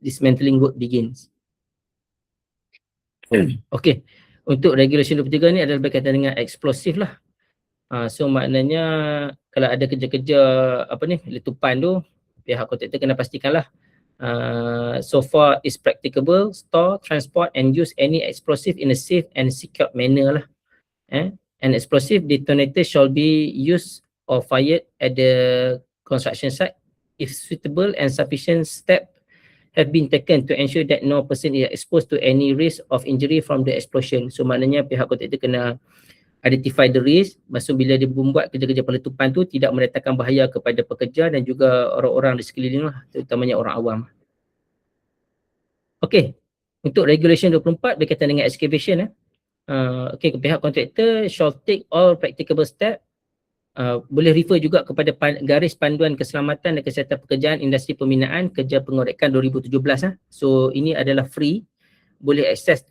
dismantling work begins. Okay, untuk regulation 23 ni adalah berkaitan dengan eksplosif lah. So maknanya kalau ada kerja-kerja letupan tu, pihak kontraktor kena pastikan lah so far is practicable, store, transport and use any explosive in a safe and secured manner lah. An explosive detonator shall be used or fired at the construction site if suitable and sufficient steps have been taken to ensure that no person is exposed to any risk of injury from the explosion. So maknanya pihak kontraktor kena identify the risk, maksud bila dia membuat kerja-kerja peletupan tu tidak mendatangkan bahaya kepada pekerja dan juga orang-orang di sekeliling lah, terutamanya orang awam. Okey, untuk regulation 24 berkaitan dengan excavation okey, pihak kontraktor shall take all practicable steps. Boleh refer juga kepada garis panduan keselamatan dan kesihatan pekerjaan industri pembinaan kerja pengorekan 2017 So ini adalah free, boleh akses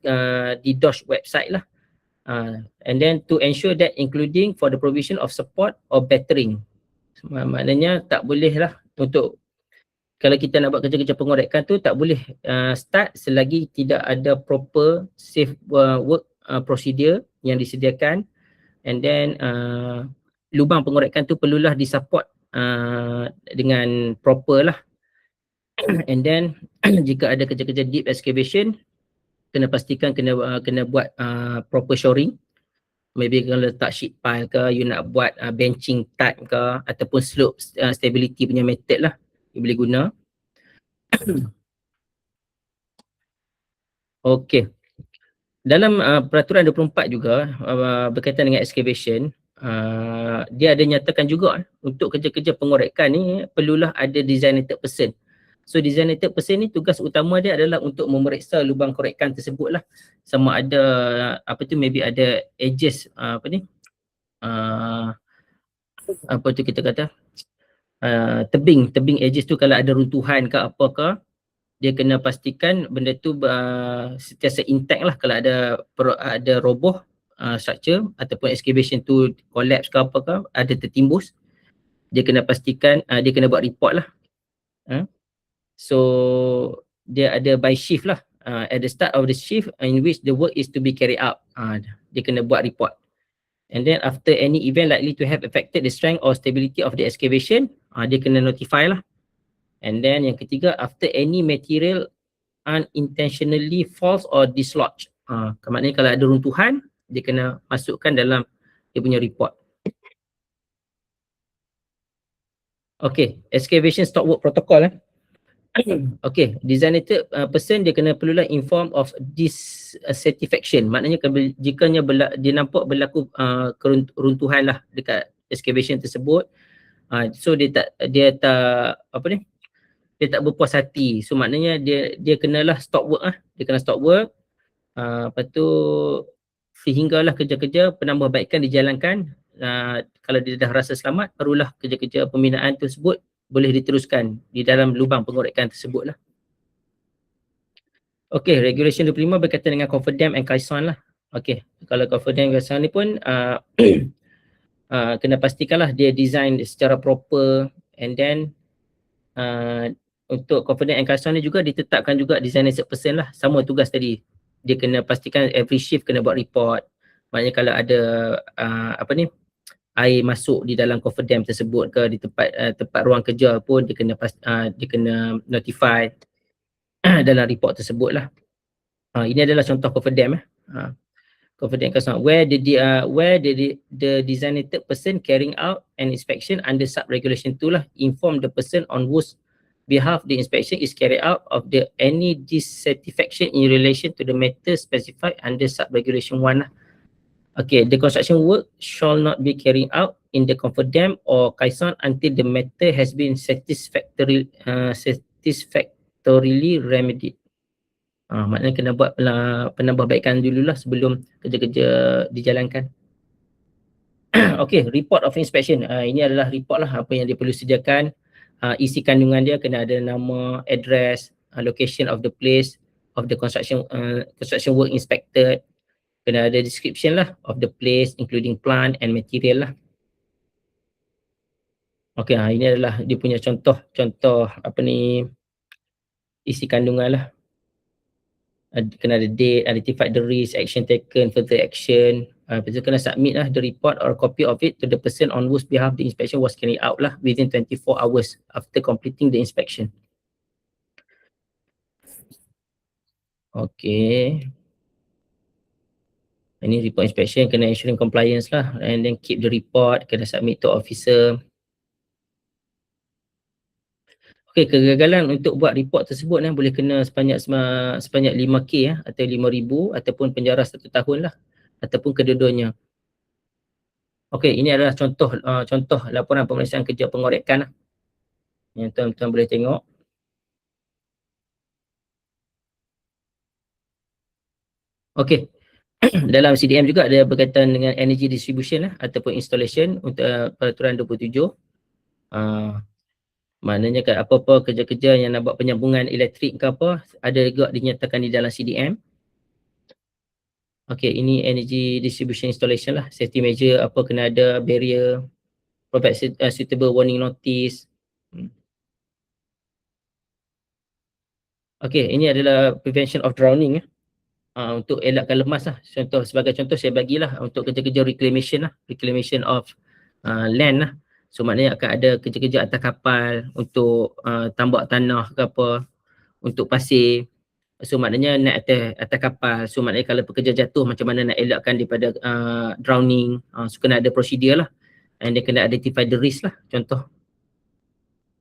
di DOSH website lah. And then to ensure that including for the provision of support or bettering. Maknanya tak boleh lah untuk kalau kita nak buat kerja-kerja pengorekan tu tak boleh start selagi tidak ada proper safe work procedure yang disediakan. And then lubang pengorekan tu perlulah disupport dengan proper lah. And then jika ada kerja-kerja deep excavation, kena pastikan kena buat proper shoring. Maybe kalau letak sheet pile ke, you nak buat benching type ke, ataupun slope stability punya method lah, you boleh guna. Okay. Dalam peraturan 24 juga berkaitan dengan excavation, dia ada nyatakan juga untuk kerja-kerja pengorekan ni perlulah ada designated person. So designated person ni tugas utama dia adalah untuk memeriksa lubang korekan tersebut lah. Sama ada maybe ada edges kita kata tebing edges tu, kalau ada runtuhan ke apakah, dia kena pastikan benda tu sentiasa intact lah. Kalau ada roboh structure ataupun excavation tu collapse ke apakah, ada tertimbus, dia kena pastikan dia kena buat report lah. So dia ada by shift lah, at the start of the shift in which the work is to be carried out, dia kena buat report. And then after any event likely to have affected the strength or stability of the excavation, dia kena notify lah. And then yang ketiga, after any material unintentionally falls or dislodged, maknanya kalau ada runtuhan, dia kena masukkan dalam dia punya report. Okay, excavation stop work protocol Okay, designated person dia kena perlulah inform of dissatisfaction. Maknanya jikanya dia nampak berlaku keruntuhan lah dekat excavation tersebut, so dia tak berpuas hati. So maknanya dia kenalah stop work lah. Dia kena stop work. Lepas tu sehinggalah kerja-kerja penambahbaikan dijalankan. Kalau dia dah rasa selamat, barulah kerja-kerja pembinaan tersebut boleh diteruskan di dalam lubang pengorekan tersebut lah. Okay, regulation 25 berkaitan dengan cover dam and caisson lah. Okay, kalau cover dam and caisson ni pun kena pastikanlah dia design secara proper. And then untuk cover dam and caisson ni juga ditetapkan juga designated person lah. Sama tugas tadi, dia kena pastikan every shift kena buat report. Maknanya kalau ada air masuk di dalam cover dam tersebut ke di tempat ruang kerja pun dia kena notify dalam report tersebut lah. Ini adalah contoh cover dam. confident customer where the designated person carrying out an inspection under sub regulation 2 lah inform the person on whose behalf the inspection is carried out of the any dissatisfaction in relation to the matter specified under sub regulation 1 lah. Okay, the construction work shall not be carried out in the confident or caisson until the matter has been satisfactorily remedied. Maknanya kena buat penambahbaikan dululah sebelum kerja-kerja dijalankan. Okay, report of inspection. Ini adalah report lah apa yang dia perlu sediakan. Isi kandungan dia kena ada nama, address, location of the place of the construction work inspected. Kena ada description lah of the place including plant and material lah. Okay, ini adalah dia punya contoh apa ni isi kandungan lah. Kena ada date, identify the risk, action taken, further action. Lepas tu kena submit lah the report or copy of it to the person on whose behalf the inspection was carried out lah within 24 hours after completing the inspection. Okay. Ini report inspection kena ensuring compliance lah and then keep the report, kena submit to officer. Okay, kegagalan untuk buat report tersebut boleh kena sebanyak 5K atau 5,000 ataupun penjara 1 tahun lah ataupun kedua-duanya. Okay, ini adalah contoh laporan pemeriksaan kerja pengorekan lah yang tuan-tuan boleh tengok. Okay, dalam CDM juga ada berkaitan dengan energy distribution lah ataupun installation untuk peraturan 27. Maknanya kan apa-apa kerja-kerja yang nak buat penyambungan elektrik ke apa, ada juga dinyatakan di dalam CDM. Okay, ini energy distribution installation lah. Safety measure, apa kena ada barrier, provide suitable warning notice. Okay, ini adalah prevention of drowning untuk elakkan lemas lah. Sebagai contoh saya bagilah untuk kerja-kerja reclamation lah, reclamation of land lah. So maknanya akan ada kerja-kerja atas kapal untuk tambak tanah ke apa, untuk pasir. So maknanya naik atas kapal. So maknanya kalau pekerja jatuh macam mana nak elakkan daripada drowning. So kena ada prosedur lah. And dia kena identify the risk lah, contoh.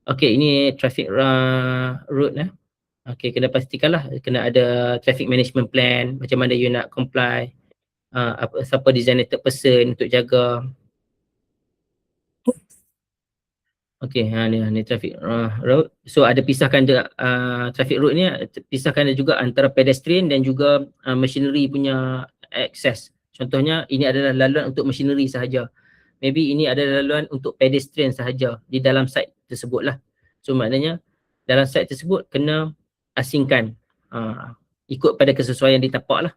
Okay, ini traffic road lah. Okay, kena pastikan lah, kena ada traffic management plan, macam mana you nak comply. Siapa designated person untuk jaga. Okay, ni traffic road. So ada pisahkan traffic road ni, pisahkan juga antara pedestrian dan juga machinery punya access. Contohnya ini adalah laluan untuk machinery sahaja. Maybe ini adalah laluan untuk pedestrian sahaja di dalam site tersebut lah. So maknanya dalam site tersebut kena asingkan ikut pada kesesuaian di tapak lah.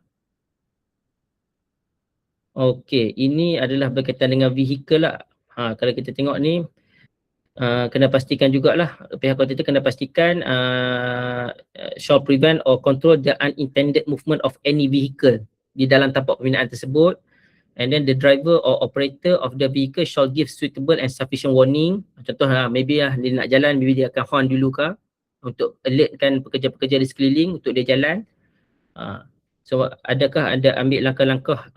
Okay, ini adalah berkaitan dengan vehicle lah. Kalau kita tengok ni, kena pastikan jugalah, pihak kontraktor kena pastikan shall prevent or control the unintended movement of any vehicle di dalam tapak pembinaan tersebut, and then the driver or operator of the vehicle shall give suitable and sufficient warning. Contoh maybe dia nak jalan, maybe dia akan horn dulu ke untuk alertkan pekerja-pekerja di sekeliling untuk dia jalan. So adakah anda ambil langkah-langkah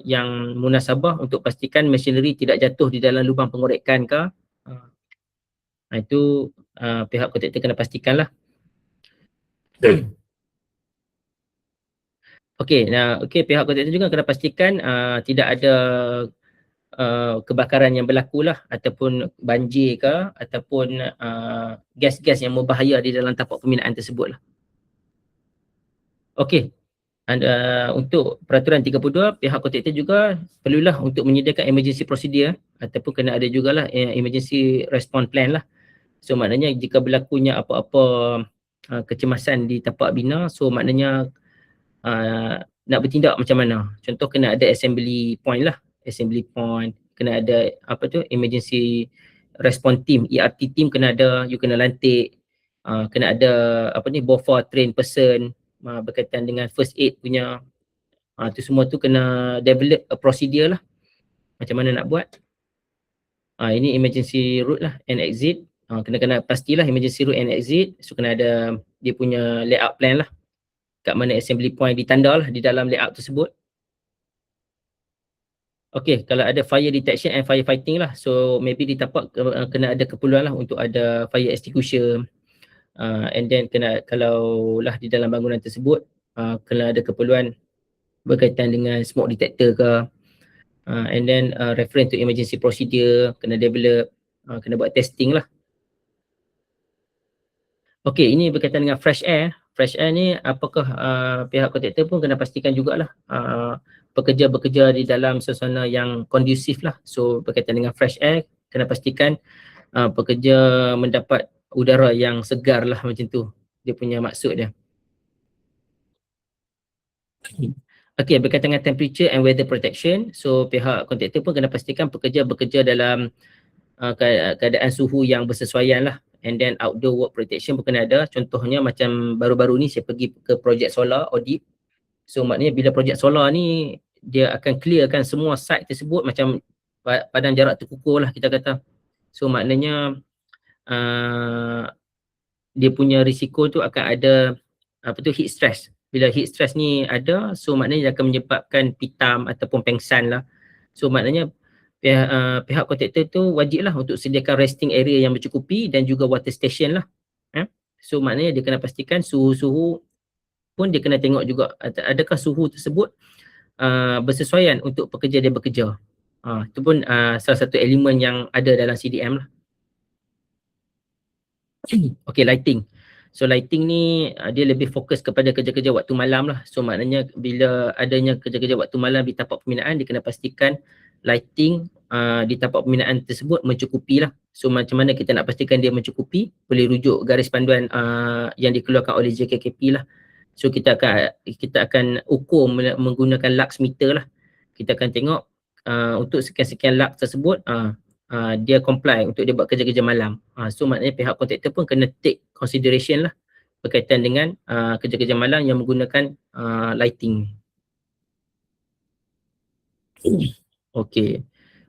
yang munasabah untuk pastikan machinery tidak jatuh di dalam lubang pengorekan ke? Itu pihak kontraktor kena pastikan lah. Okey, pihak kontraktor juga kena pastikan tidak ada kebakaran yang berlaku lah, ataupun banjir ke, ataupun gas-gas yang berbahaya di dalam tapak pembinaan tersebut lah. Okey, untuk peraturan 32, pihak kontraktor juga perlulah untuk menyediakan emergency procedure ataupun kena ada jugalah emergency response plan lah. So maknanya jika berlakunya apa-apa kecemasan di tapak bina, so maknanya nak bertindak macam mana. Contoh kena ada assembly point lah, assembly point, kena ada emergency response team, ERT team kena ada, you kena lantik, kena ada BOFA trained person berkaitan dengan first aid punya. Tu semua tu kena develop a procedure lah, macam mana nak buat. Ini emergency route lah and exit. Kena pastilah emergency route and exit. So kena ada dia punya layout plan lah, kat mana assembly point ditanda lah di dalam layout tersebut. Okay, kalau ada fire detection and firefighting lah. So maybe di tapak kena ada keperluan lah untuk ada fire extinguisher. And then kalau lah di dalam bangunan tersebut kena ada keperluan berkaitan dengan smoke detector ke. And then reference to emergency procedure kena develop, kena buat testing lah. Okay, ini berkaitan dengan fresh air. Fresh air ni apakah pihak kontraktor pun kena pastikan jugalah pekerja bekerja di dalam suasana yang kondusif lah. So berkaitan dengan fresh air, kena pastikan pekerja mendapat udara yang segar lah, macam tu dia punya maksud dia. Okay, berkaitan dengan temperature and weather protection. So pihak kontraktor pun kena pastikan pekerja bekerja dalam keadaan suhu yang bersesuaian lah. And then outdoor work protection pun kena ada. Contohnya macam baru-baru ni saya pergi ke projek solar audit. So maknanya bila projek solar ni dia akan clearkan semua site tersebut macam padang jarak terkukur lah kita kata. So maknanya dia punya risiko tu akan ada heat stress. Bila heat stress ni ada, so maknanya dia akan menyebabkan pitam ataupun pengsan lah. So maknanya pihak kontraktor tu wajib lah untuk sediakan resting area yang mencukupi dan juga water station lah. So maknanya dia kena pastikan suhu-suhu pun dia kena tengok juga adakah suhu tersebut bersesuaian untuk pekerja dia bekerja. Itu pun salah satu elemen yang ada dalam CDM lah. Okay, lighting. So lighting ni dia lebih fokus kepada kerja-kerja waktu malam lah. So maknanya bila adanya kerja-kerja waktu malam di tapak pembinaan, dia kena pastikan lighting di tapak pembinaan tersebut mencukupi lah. So macam mana kita nak pastikan dia mencukupi, boleh rujuk garis panduan yang dikeluarkan oleh JKKP lah. So kita akan ukur menggunakan lux meter lah. Kita akan tengok untuk sekian-sekian lux tersebut dia comply untuk dia buat kerja-kerja malam. So maknanya pihak kontraktor pun kena take consideration lah berkaitan dengan kerja-kerja malam yang menggunakan lighting. Okay.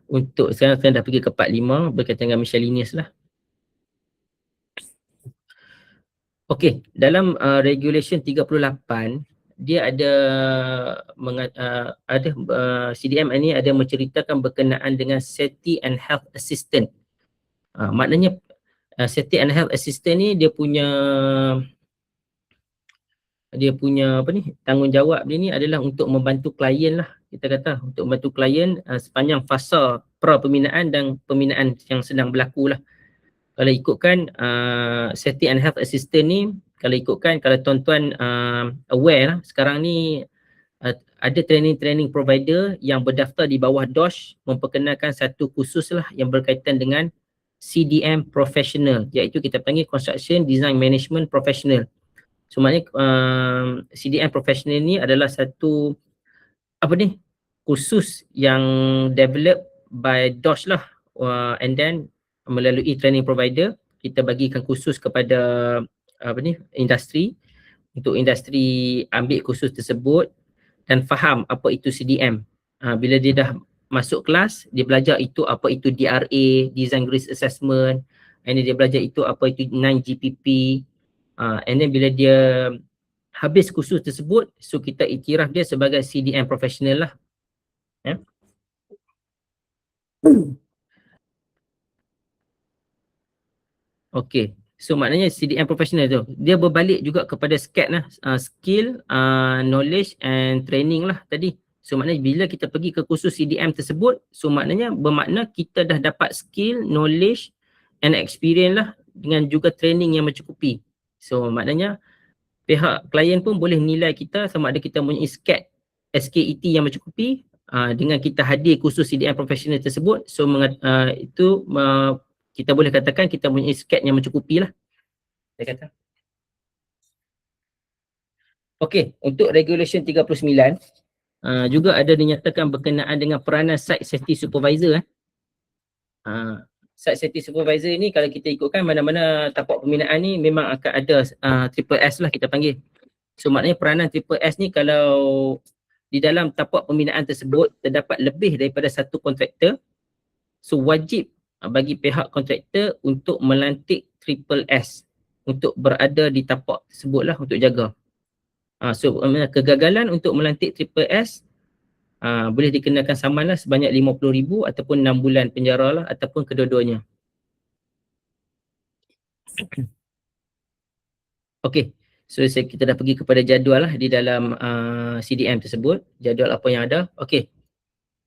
Untuk sekarang saya dah pergi ke part 5 berkaitan dengan miscellaneous lah. Okay, dalam regulation 38 dia ada CDM ini ada menceritakan berkenaan dengan safety and health assistant. Maknanya safety and health assistant ni dia punya tanggungjawab dia ni adalah untuk membantu klien lah, kita kata untuk membantu klien sepanjang fasa pra pembinaan dan pembinaan yang sedang berlaku lah. Kalau ikutkan safety and health assistant ni, kalau tuan-tuan aware lah, sekarang ni ada training provider yang berdaftar di bawah DOSH memperkenalkan satu kursus lah yang berkaitan dengan CDM professional, iaitu kita panggil Construction Design Management Professional. So maknanya CDM professional ni adalah satu kursus yang develop by DOSH lah, and then melalui training provider kita bagikan kursus kepada industri, untuk industri ambil kursus tersebut dan faham apa itu CDM. Bila dia dah masuk kelas, dia belajar itu apa itu DRA, Design Risk Assessment, and then dia belajar itu apa itu 9GPP, and then bila dia habis kursus tersebut, so kita iktiraf dia sebagai CDM professional lah. Okay, so maknanya CDM professional tu dia berbalik juga kepada SCAT lah, skill, knowledge and training lah tadi. So maknanya bila kita pergi ke kursus CDM tersebut, so maknanya bermakna kita dah dapat skill, knowledge and experience lah dengan juga training yang mencukupi. So maknanya pihak klien pun boleh nilai kita sama ada kita punya SKET yang mencukupi dengan kita hadir kursus CDM professional tersebut. So kita boleh katakan kita punya SKET yang mencukupi lah, saya kata. Okay, untuk regulation 39 juga ada dinyatakan berkenaan dengan peranan site safety supervisor. Site safety supervisor ni kalau kita ikutkan mana-mana tapak pembinaan ni memang akan ada triple S lah kita panggil. So maknanya peranan triple S ni kalau di dalam tapak pembinaan tersebut terdapat lebih daripada satu kontraktor, so wajib bagi pihak kontraktor untuk melantik triple S untuk berada di tapak tersebut lah untuk jaga. So kegagalan untuk melantik triple S boleh dikenakan saman lah sebanyak 50,000 ataupun 6 bulan penjara lah ataupun kedua-duanya. Okey, so kita dah pergi kepada jadual lah di dalam CDM tersebut. Jadual apa yang ada? Okey,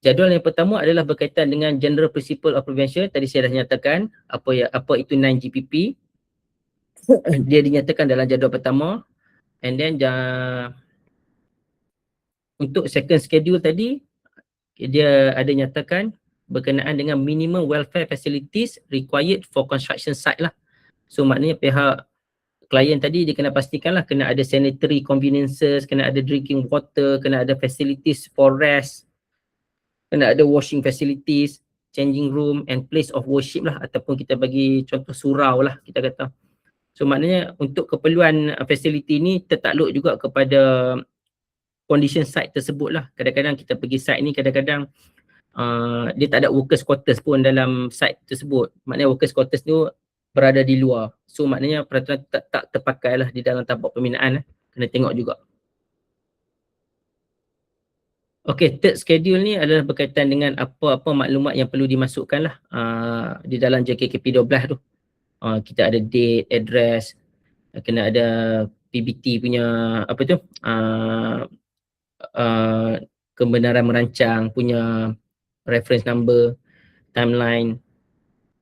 jadual yang pertama adalah berkaitan dengan General Principle of Prevention. Tadi saya dah nyatakan apa itu 9GPP. Dia dinyatakan dalam jadual pertama. And then untuk second schedule tadi, dia ada nyatakan berkenaan dengan minimum welfare facilities required for construction site lah. So maknanya pihak klien tadi dia kena pastikan lah kena ada sanitary conveniences, kena ada drinking water, kena ada facilities for rest, kena ada washing facilities, changing room and place of worship lah, ataupun kita bagi contoh surau lah kita kata. So maknanya untuk keperluan facility ni tertakluk juga kepada condition site tersebut lah. Kadang-kadang kita pergi site ni kadang-kadang dia tak ada workers quarters pun dalam site tersebut. Maknanya workers quarters tu berada di luar. So maknanya peraturan tak terpakai lah di dalam tapak pembinaan lah. Kena tengok juga. Okey, third schedule ni adalah berkaitan dengan apa-apa maklumat yang perlu dimasukkan lah di dalam JKKP 12 tu. Kita ada date, address, kena ada PBT punya apa tu, kebenaran merancang punya reference number, timeline.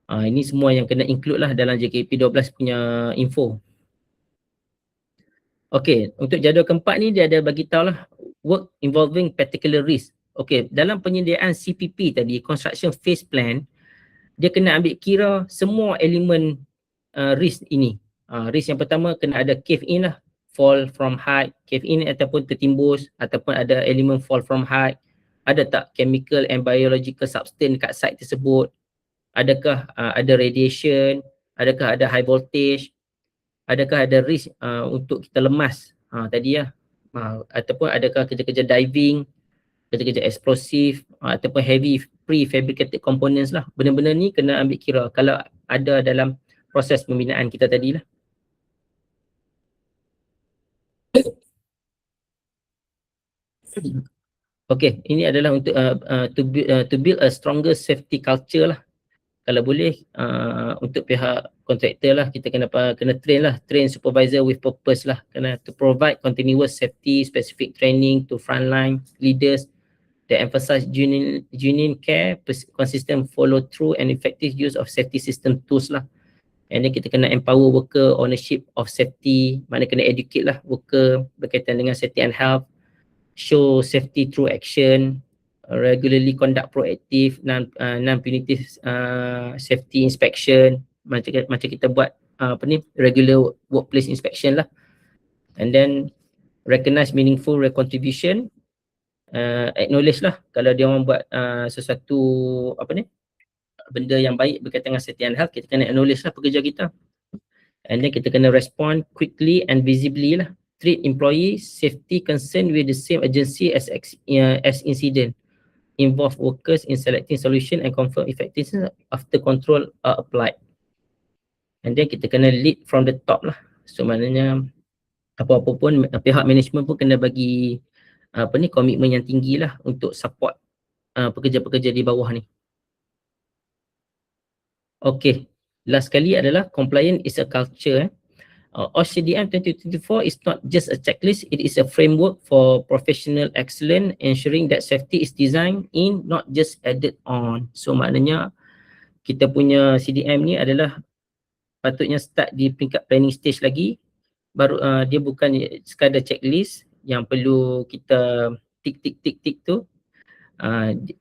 Ini semua yang kena include lah dalam JKP 12 punya info. Okey, untuk jadual keempat ni dia ada bagi tahu lah work involving particular risk. Okey, dalam penyediaan CPP tadi, construction phase plan, dia kena ambil kira semua elemen risk ini. Risk yang pertama kena ada cave in lah, fall from height, cave in ataupun tertimbus, ataupun ada elemen fall from height. Ada tak chemical and biological substance dekat site tersebut? Adakah ada radiation? Adakah ada high voltage? Adakah ada risk untuk kita lemas tadi lah, ataupun adakah kerja-kerja diving, kerja-kerja eksplosif, ataupun heavy prefabricated components lah. Benda-benda ni kena ambil kira kalau ada dalam proses pembinaan kita tadi lah. Okey, ini adalah untuk to build a stronger safety culture lah. Kalau boleh untuk pihak kontraktor lah, kita kena train supervisor with purpose lah, kena to provide continuous safety specific training to frontline leaders that emphasize genuine care, consistent follow through and effective use of safety system tools lah. And then kita kena empower worker ownership of safety, mana kena educate lah worker berkaitan dengan safety and health, show safety through action, regularly conduct proactive non-punitive safety inspection, macam kita buat regular workplace inspection lah. And then recognize meaningful contribution, acknowledge lah kalau dia orang buat sesuatu benda yang baik berkaitan dengan safety and health, kita kena acknowledge lah pekerja kita. And then kita kena respond quickly and visibly lah. Treat employee safety concern with the same agency as incident. Involve workers in selecting solution and confirm effectiveness after control are applied. And then kita kena lead from the top lah. So maknanya apa-apa pun pihak management pun kena bagi komitmen yang tinggi lah untuk support pekerja-pekerja di bawah ni. Okay, last kali adalah compliance is a culture. OSCDM 2024 is not just a checklist, it is a framework for professional excellence, ensuring that safety is designed in, not just added on. So maknanya kita punya CDM ni adalah patutnya start di peringkat planning stage lagi, baru dia bukan sekadar checklist yang perlu kita tik tu,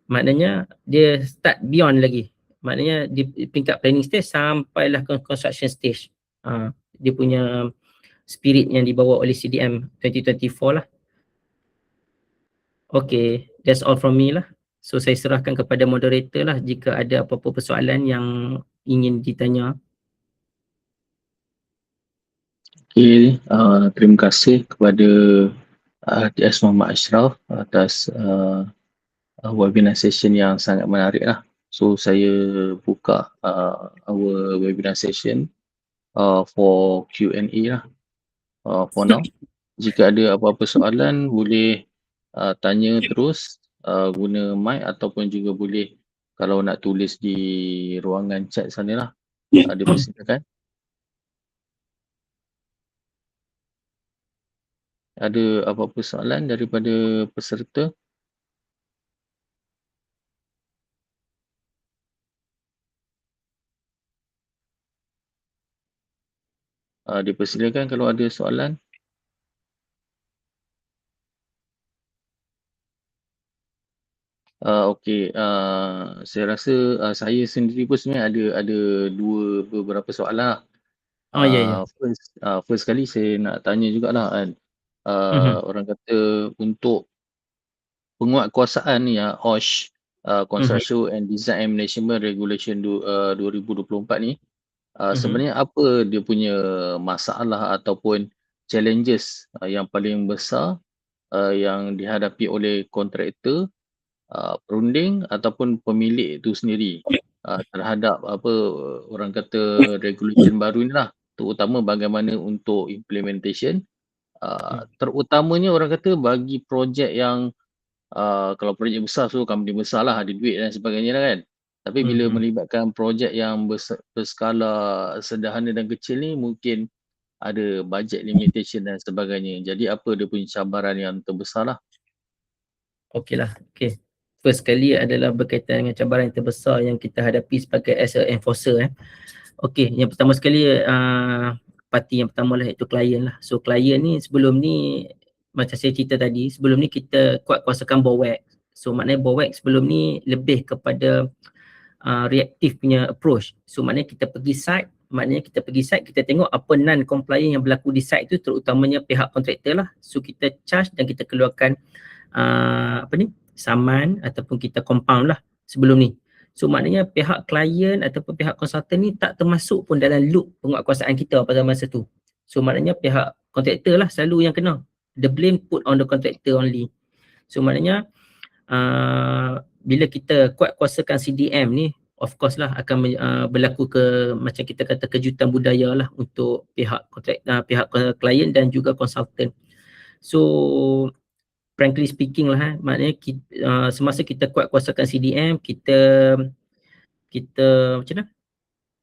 maknanya dia start beyond lagi, maknanya di peringkat planning stage sampailah ke construction stage. Dia punya spirit yang dibawa oleh CDM 2024 lah. Okay, that's all from me lah. So saya serahkan kepada moderator lah jika ada apa-apa persoalan yang ingin ditanya. Okay, terima kasih kepada DS Muhammad Ashraf atas webinar session yang sangat menarik lah. So saya buka our webinar session for Q&A lah for now. Jika ada apa-apa soalan boleh tanya terus guna mic ataupun juga boleh kalau nak tulis di ruangan chat sana lah. Dipersilakan. Ada apa-apa soalan daripada peserta? Dipersilakan kalau ada soalan. Okey, saya rasa saya sendiri pun sebenarnya ada beberapa soalan lah. Oh ya ya. First kali saya nak tanya jugalah kan. Mhm. Orang kata untuk penguatkuasaan ni OSH, Mhm. Construction and Design and Management Regulation 2024 ni, Mhm. sebenarnya apa dia punya masalah ataupun challenges yang paling besar yang dihadapi oleh kontraktor, perunding ataupun pemilik itu sendiri terhadap apa orang kata regulation baru ni lah, terutama bagaimana untuk implementation, terutamanya orang kata bagi projek yang kalau projek besar company besar lah, ada duit dan sebagainya lah kan. Tapi bila Mhm. melibatkan projek yang berskala sederhana dan kecil ni mungkin ada budget limitation dan sebagainya. Jadi apa dia punya cabaran yang terbesar lah. Okey lah. Okey. First kali adalah berkaitan dengan cabaran yang terbesar yang kita hadapi sebagai as a enforcer. Okey, yang pertama sekali parti yang pertama lah iaitu klien lah. So klien ni sebelum ni macam saya cerita tadi, sebelum ni kita kuat kuasakan BOWAC. So maknanya BOWAC sebelum ni lebih kepada reactive punya approach. So maknanya kita pergi site, kita tengok apa non-compliant yang berlaku di site tu, terutamanya pihak kontraktor lah. So kita charge dan kita keluarkan saman ataupun kita compound lah sebelum ni. So maknanya pihak klien ataupun pihak konsultan ni tak termasuk pun dalam loop penguatkuasaan kita pada masa tu. So maknanya pihak kontraktor lah selalu yang kena. The blame put on the contractor only. So maknanya bila kita kuat kuasakan CDM ni, of course lah akan berlaku macam kita kata kejutan budaya lah untuk pihak pihak klien dan juga konsultan. So frankly speaking lah, maknanya semasa kita kuat kuasakan CDM, kita macam mana?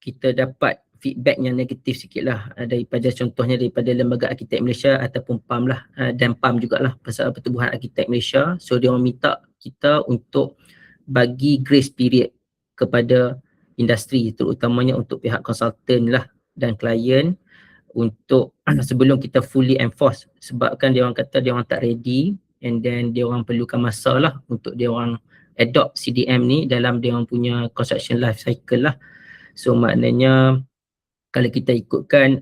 Kita dapat feedback yang negatif sikit lah daripada contohnya daripada Lembaga Arkitek Malaysia ataupun PAM lah, dan PAM jugalah, Persatuan Pertubuhan Arkitek Malaysia. So dia orang minta kita untuk bagi grace period kepada industri, terutamanya untuk pihak konsultan lah dan klien, untuk sebelum kita fully enforce, sebabkan dia orang kata dia orang tak ready, and then dia orang perlukan masa lah untuk dia orang adopt CDM ni dalam dia orang punya construction life cycle lah. So maknanya kalau kita ikutkan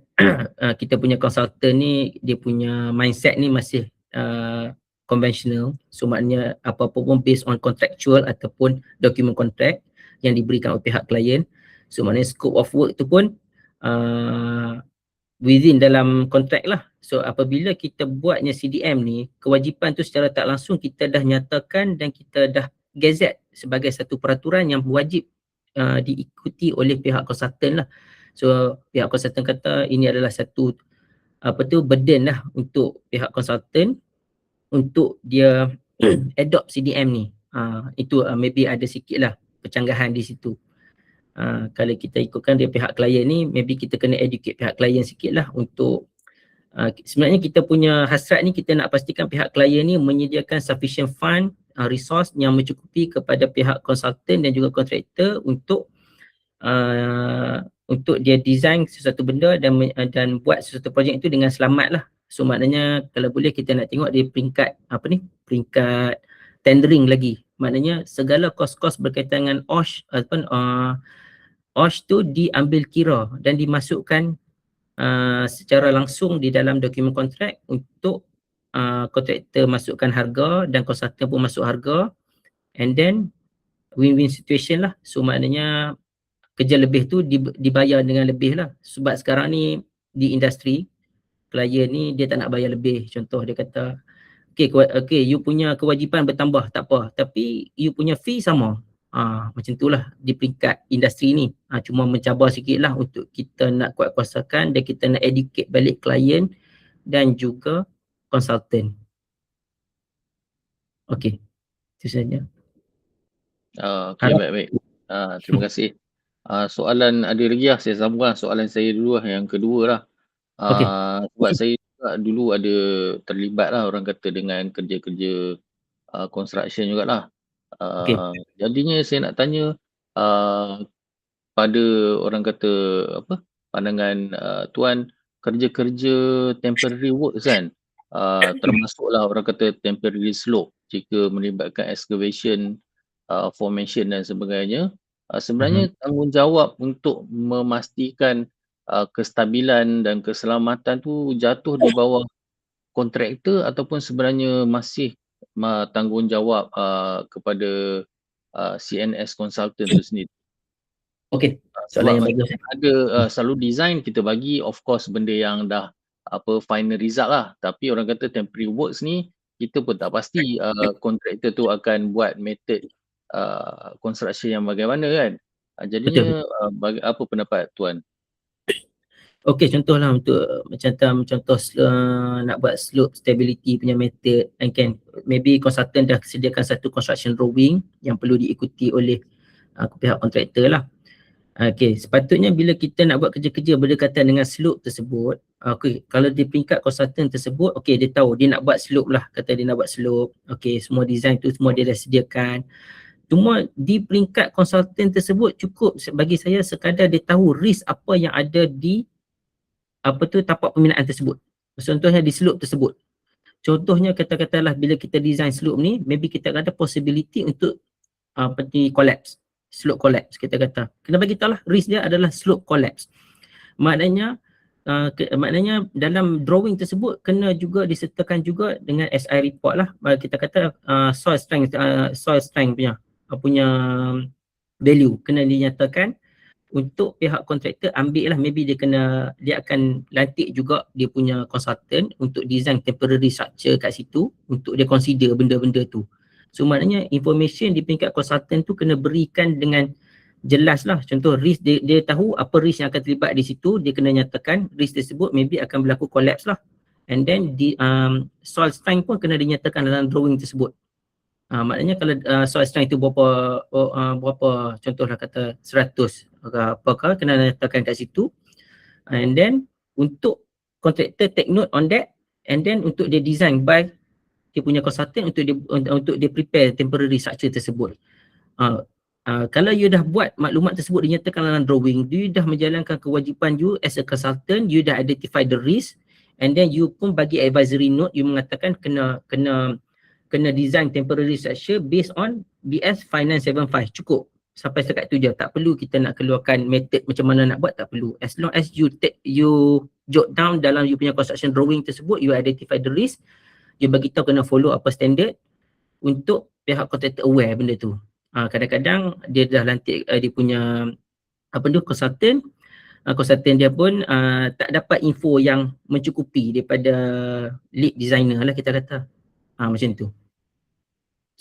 kita punya consultant ni, dia punya mindset ni masih conventional. So maknanya apa-apa pun based on contractual ataupun document contract yang diberikan oleh pihak klien. So maknanya scope of work tu pun within dalam kontrak lah. So apabila kita buatnya CDM ni, kewajipan tu secara tak langsung kita dah nyatakan dan kita dah gazette sebagai satu peraturan yang wajib diikuti oleh pihak konsultan lah. So pihak konsultan kata ini adalah satu burden lah untuk pihak konsultan untuk dia adopt CDM ni. Itu maybe ada sikit lah percanggahan di situ. Kalau kita ikutkan dia pihak klien ni, maybe kita kena educate pihak klien sikit lah untuk sebenarnya kita punya hasrat ni, kita nak pastikan pihak klien ni menyediakan sufficient fund, resource yang mencukupi kepada pihak konsultan dan juga kontraktor untuk dia design sesuatu benda dan buat sesuatu projek itu dengan selamat lah. So maknanya kalau boleh kita nak tengok dia peringkat tendering lagi. Maknanya segala kos-kos berkaitan dengan OSH ataupun OSH tu diambil kira dan dimasukkan secara langsung di dalam dokumen kontrak untuk kontraktor masukkan harga dan konsultan pun masuk harga, and then win-win situation lah. So maknanya kerja lebih tu dibayar dengan lebih lah, sebab sekarang ni di industri klien ni dia tak nak bayar lebih. Contoh dia kata okay, you punya kewajipan bertambah tak apa, tapi you punya fee sama. Macam tu lah di peringkat industri ni. Cuma mencabar sikit lah untuk kita nak kuat kuasakan dan kita nak educate balik klien dan juga konsultan. Okay, Itu saja. Okey, Harap baik-baik. Terima kasih. Soalan ada lagi lah, saya sambung lah soalan saya dulu lah, yang kedua lah. okey. Sebab saya juga dulu ada terlibat lah orang kata dengan kerja-kerja construction jugalah. Okey. Jadinya saya nak tanya pada orang kata apa, pandangan Tuan, kerja-kerja temporary works kan, termasuklah orang kata temporary slope jika melibatkan excavation, formation dan sebagainya. Sebenarnya tanggungjawab untuk memastikan kestabilan dan keselamatan tu jatuh di bawah kontraktor ataupun sebenarnya masih tanggungjawab kepada CNS consultant tu sendiri. Okey. Sebab Soalan yang macam bagus. ada selalu design kita bagi of course benda yang dah final result lah, tapi orang kata temporary works ni kita pun tak pasti kontraktor tu akan buat method construction yang bagaimana kan. Betul. Jadinya apa pendapat Tuan? Okey, contohlah untuk macam contoh nak buat slope stability punya method, and kan maybe consultant dah sediakan satu construction drawing yang perlu diikuti oleh pihak kontraktor lah. Okey, sepatutnya bila kita nak buat kerja-kerja berdekatan dengan slope tersebut, okey, kalau di peringkat consultant tersebut, okey, dia tahu dia nak buat slope lah, kata dia nak buat slope. Okey, semua design tu semua dia dah sediakan. Cuma di peringkat consultant tersebut cukup bagi saya sekadar dia tahu risk apa yang ada di tapak pembinaan tersebut. Contohnya di slope tersebut. Contohnya katakanlah bila kita design slope ni, maybe kita ada possibility untuk collapse. Slope collapse kita kata. Kena bagi tahu lah risk dia adalah slope collapse. Maknanya dalam drawing tersebut kena juga disertakan juga dengan SI report lah. Kita kata soil strength punya value kena dinyatakan untuk pihak kontraktor ambil lah, maybe dia akan lantik juga dia punya consultant untuk design temporary structure kat situ untuk dia consider benda-benda tu. So maknanya information di peringkat consultant tu kena berikan dengan jelas lah. Contoh risk dia tahu apa risk yang akan terlibat di situ, dia kena nyatakan risk tersebut maybe akan berlaku collapse lah. And then soil strength pun kena dinyatakan dalam drawing tersebut. Maknanya kalau soil strength itu berapa contohlah kata 100 apakah kena letakkan kat situ, and then untuk kontraktor take note on that, and then untuk dia design by dia punya consultant untuk dia prepare temporary structure tersebut. Kalau you dah buat maklumat tersebut dinyatakan dalam drawing, you dah menjalankan kewajipan you as a consultant, you dah identify the risk, and then you pun bagi advisory note, you mengatakan kena design temporary structure based on BS 5975. Cukup. Sampai setakat tu je. Tak perlu kita nak keluarkan method macam mana nak buat, tak perlu. As long as you jot down dalam you punya construction drawing tersebut, you identify the risk, you bagi tahu kena follow apa standard untuk pihak kontraktor aware benda tu. Kadang-kadang dia dah lantik dia punya consultant dia pun tak dapat info yang mencukupi daripada lead designer lah kita kata. Macam tu.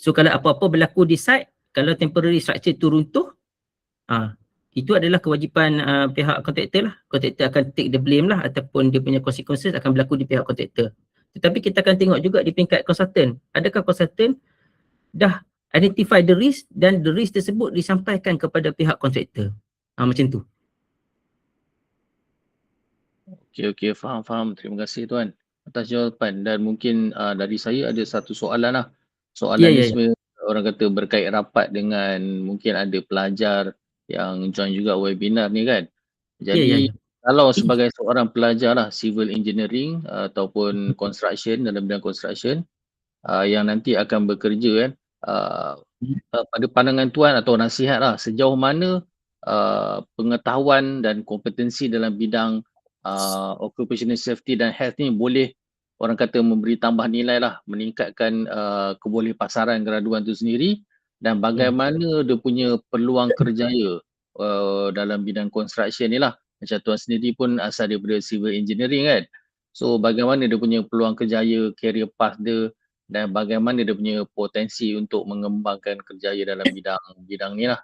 So kalau apa-apa berlaku di site, kalau temporary structure tu runtuh, itu adalah kewajipan pihak kontraktor lah. Kontraktor akan take the blame lah, ataupun dia punya consequences akan berlaku di pihak kontraktor. Tetapi kita akan tengok juga di peringkat consultant. Adakah consultant dah identify the risk dan the risk tersebut disampaikan kepada pihak kontraktor. Macam tu. Okey, faham. Terima kasih Tuan atas jawapan, dan mungkin dari saya ada satu soalan lah. Soalan ni sebenarnya orang kata berkait rapat dengan mungkin ada pelajar yang join juga webinar ni kan. Jadi kalau sebagai seorang pelajar lah civil engineering ataupun construction, dalam bidang construction yang nanti akan bekerja kan, pada pandangan Tuan atau nasihat lah, sejauh mana pengetahuan dan kompetensi dalam bidang occupational safety dan health ni boleh orang kata memberi tambah nilai lah, meningkatkan kebolehpasaran graduan tu sendiri, dan bagaimana dia punya peluang kerjaya dalam bidang construction ni lah. Macam Tuan sendiri pun asal daripada civil engineering kan. So bagaimana dia punya peluang kerjaya, career path dia, dan bagaimana dia punya potensi untuk mengembangkan kerjaya dalam bidang ni lah.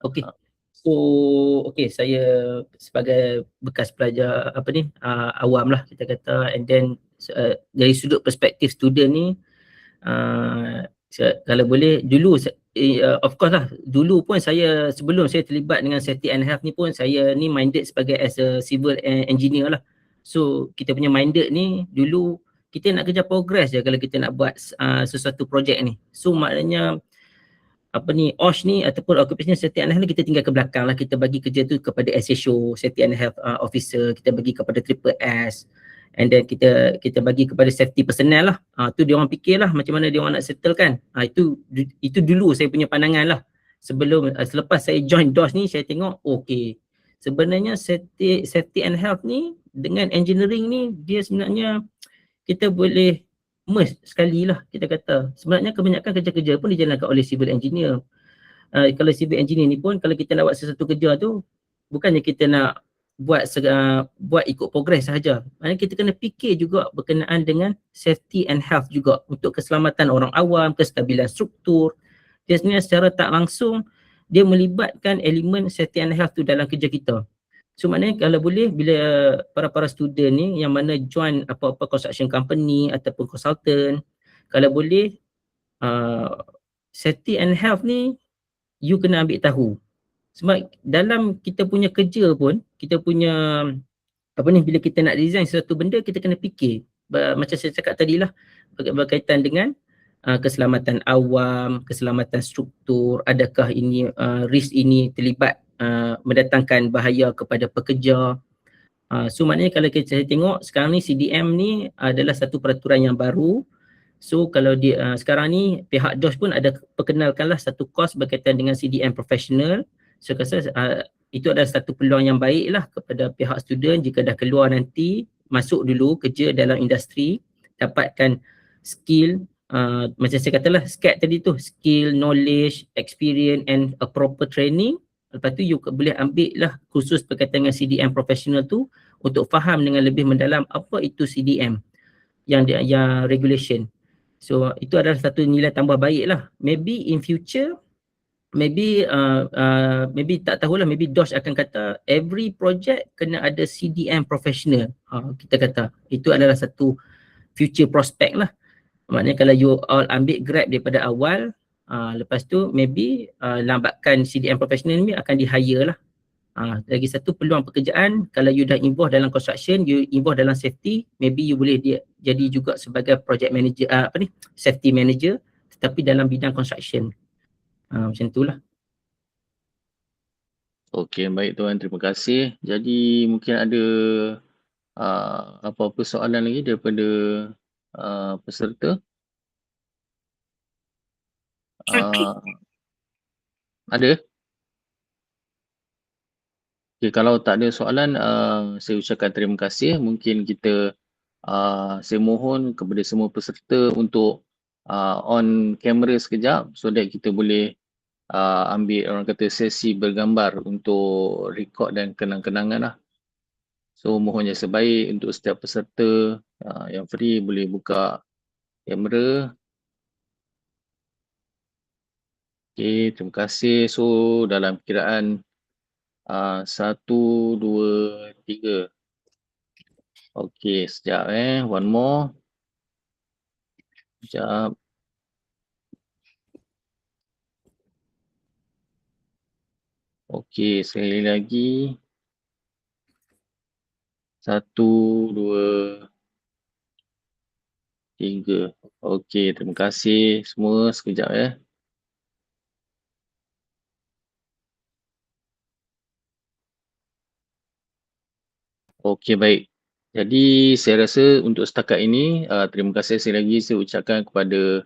Okey. So, saya sebagai bekas pelajar awam lah kita kata, and then dari sudut perspektif student ni, Kalau boleh dulu of course lah, dulu pun saya sebelum saya terlibat dengan safety and health ni pun saya ni minded sebagai as a civil engineer lah. So kita punya minded ni dulu kita nak kerja progress je kalau kita nak buat sesuatu projek ni. So maknanya apa ni OSH ni ataupun occupational safety and health ni kita tinggal ke belakang lah, kita bagi kerja tu kepada SHO, safety and health officer, kita bagi kepada triple S, and then kita bagi kepada safety personnel lah. Tu dia orang fikir lah macam mana dia orang nak settle kan. Itu dulu saya punya pandangan lah. Sebelum selepas saya join DOS ni saya tengok okay, sebenarnya safety and health ni dengan engineering ni dia sebenarnya kita boleh merge sekali lah, kita kata. Sebenarnya kebanyakan kerja-kerja pun dijalankan oleh civil engineer. Kalau civil engineer ni pun kalau kita nak buat sesuatu kerja tu bukannya kita nak buat ikut progress sahaja. Maknanya kita kena fikir juga berkenaan dengan safety and health juga untuk keselamatan orang awam, kestabilan struktur. Dia sebenarnya secara tak langsung dia melibatkan elemen safety and health tu dalam kerja kita. So maknanya kalau boleh bila para student ni yang mana join apa-apa construction company ataupun consultant, kalau boleh safety and health ni you kena ambil tahu. Sebab dalam kita punya kerja pun, kita punya apa ni, bila kita nak design sesuatu benda kita kena fikir macam saya cakap tadi lah, berkaitan dengan keselamatan awam, keselamatan struktur, adakah ini risk ini terlibat mendatangkan bahaya kepada pekerja. So maknanya kalau kita tengok sekarang ni CDM ni adalah satu peraturan yang baru. So kalau dia sekarang ni pihak DOS pun ada perkenalkanlah satu kos berkaitan dengan CDM professional. So saya rasa itu adalah satu peluang yang baik lah kepada pihak student jika dah keluar nanti, masuk dulu kerja dalam industri, dapatkan skill, macam saya katalah SCAT tadi tu, skill, knowledge, experience and a proper training. Lepas tu you boleh ambil lah khusus berkaitan dengan CDM professional tu untuk faham dengan lebih mendalam apa itu CDM yang regulation. So itu adalah satu nilai tambah baik lah. Maybe in future, maybe tak tahulah, maybe DOS akan kata every project kena ada CDM professional. Kita kata itu adalah satu future prospect lah. Maknanya kalau you all ambil grab daripada awal, lepas tu maybe lambatkan CDM professional ni akan di-hire lah. Lagi satu peluang pekerjaan, kalau you dah involved dalam construction, you involved dalam safety, maybe you boleh jadi juga sebagai project manager, safety manager tetapi dalam bidang construction. Macam itulah. Okey, baik Tuan, terima kasih. Jadi mungkin ada apa-apa soalan lagi daripada peserta? Ada? Okay, kalau tak ada soalan, saya ucapkan terima kasih. Mungkin kita, saya mohon kepada semua peserta untuk on kamera sekejap so that kita boleh ambil orang kata sesi bergambar untuk rekod dan kenang-kenangan lah. So mohon yang sebaik untuk setiap peserta yang free boleh buka kamera. Okay, terima kasih. So dalam kiraan 1, 2, 3. Okay, sekejap one more. Sekejap. Okay, sekali lagi. 1, 2, 3. Okay, terima kasih semua. Sekejap Okey, baik. Jadi saya rasa untuk setakat ini, terima kasih sekali lagi saya ucapkan kepada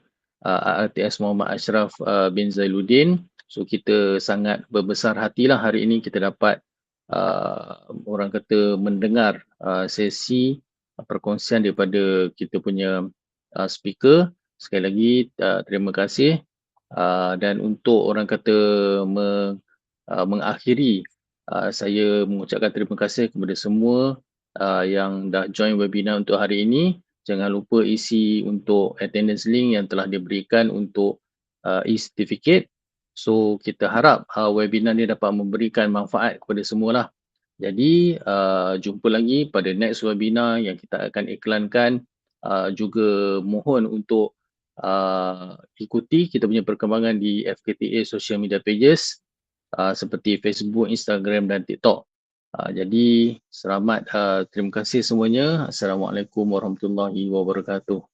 RTS Muhammad Ashraf bin Zailuddin. So kita sangat berbesar hatilah hari ini kita dapat orang kata mendengar sesi perkongsian daripada kita punya speaker. Sekali lagi terima kasih. Dan untuk orang kata mengakhiri, saya mengucapkan terima kasih kepada semua yang dah join webinar untuk hari ini. Jangan lupa isi untuk attendance link yang telah diberikan untuk e-certificate. So kita harap webinar ni dapat memberikan manfaat kepada semualah. Jadi jumpa lagi pada next webinar yang kita akan iklankan. Juga mohon untuk ikuti kita punya perkembangan di FKTA social media pages seperti Facebook, Instagram dan TikTok. Jadi selamat, terima kasih semuanya. Assalamualaikum warahmatullahi wabarakatuh.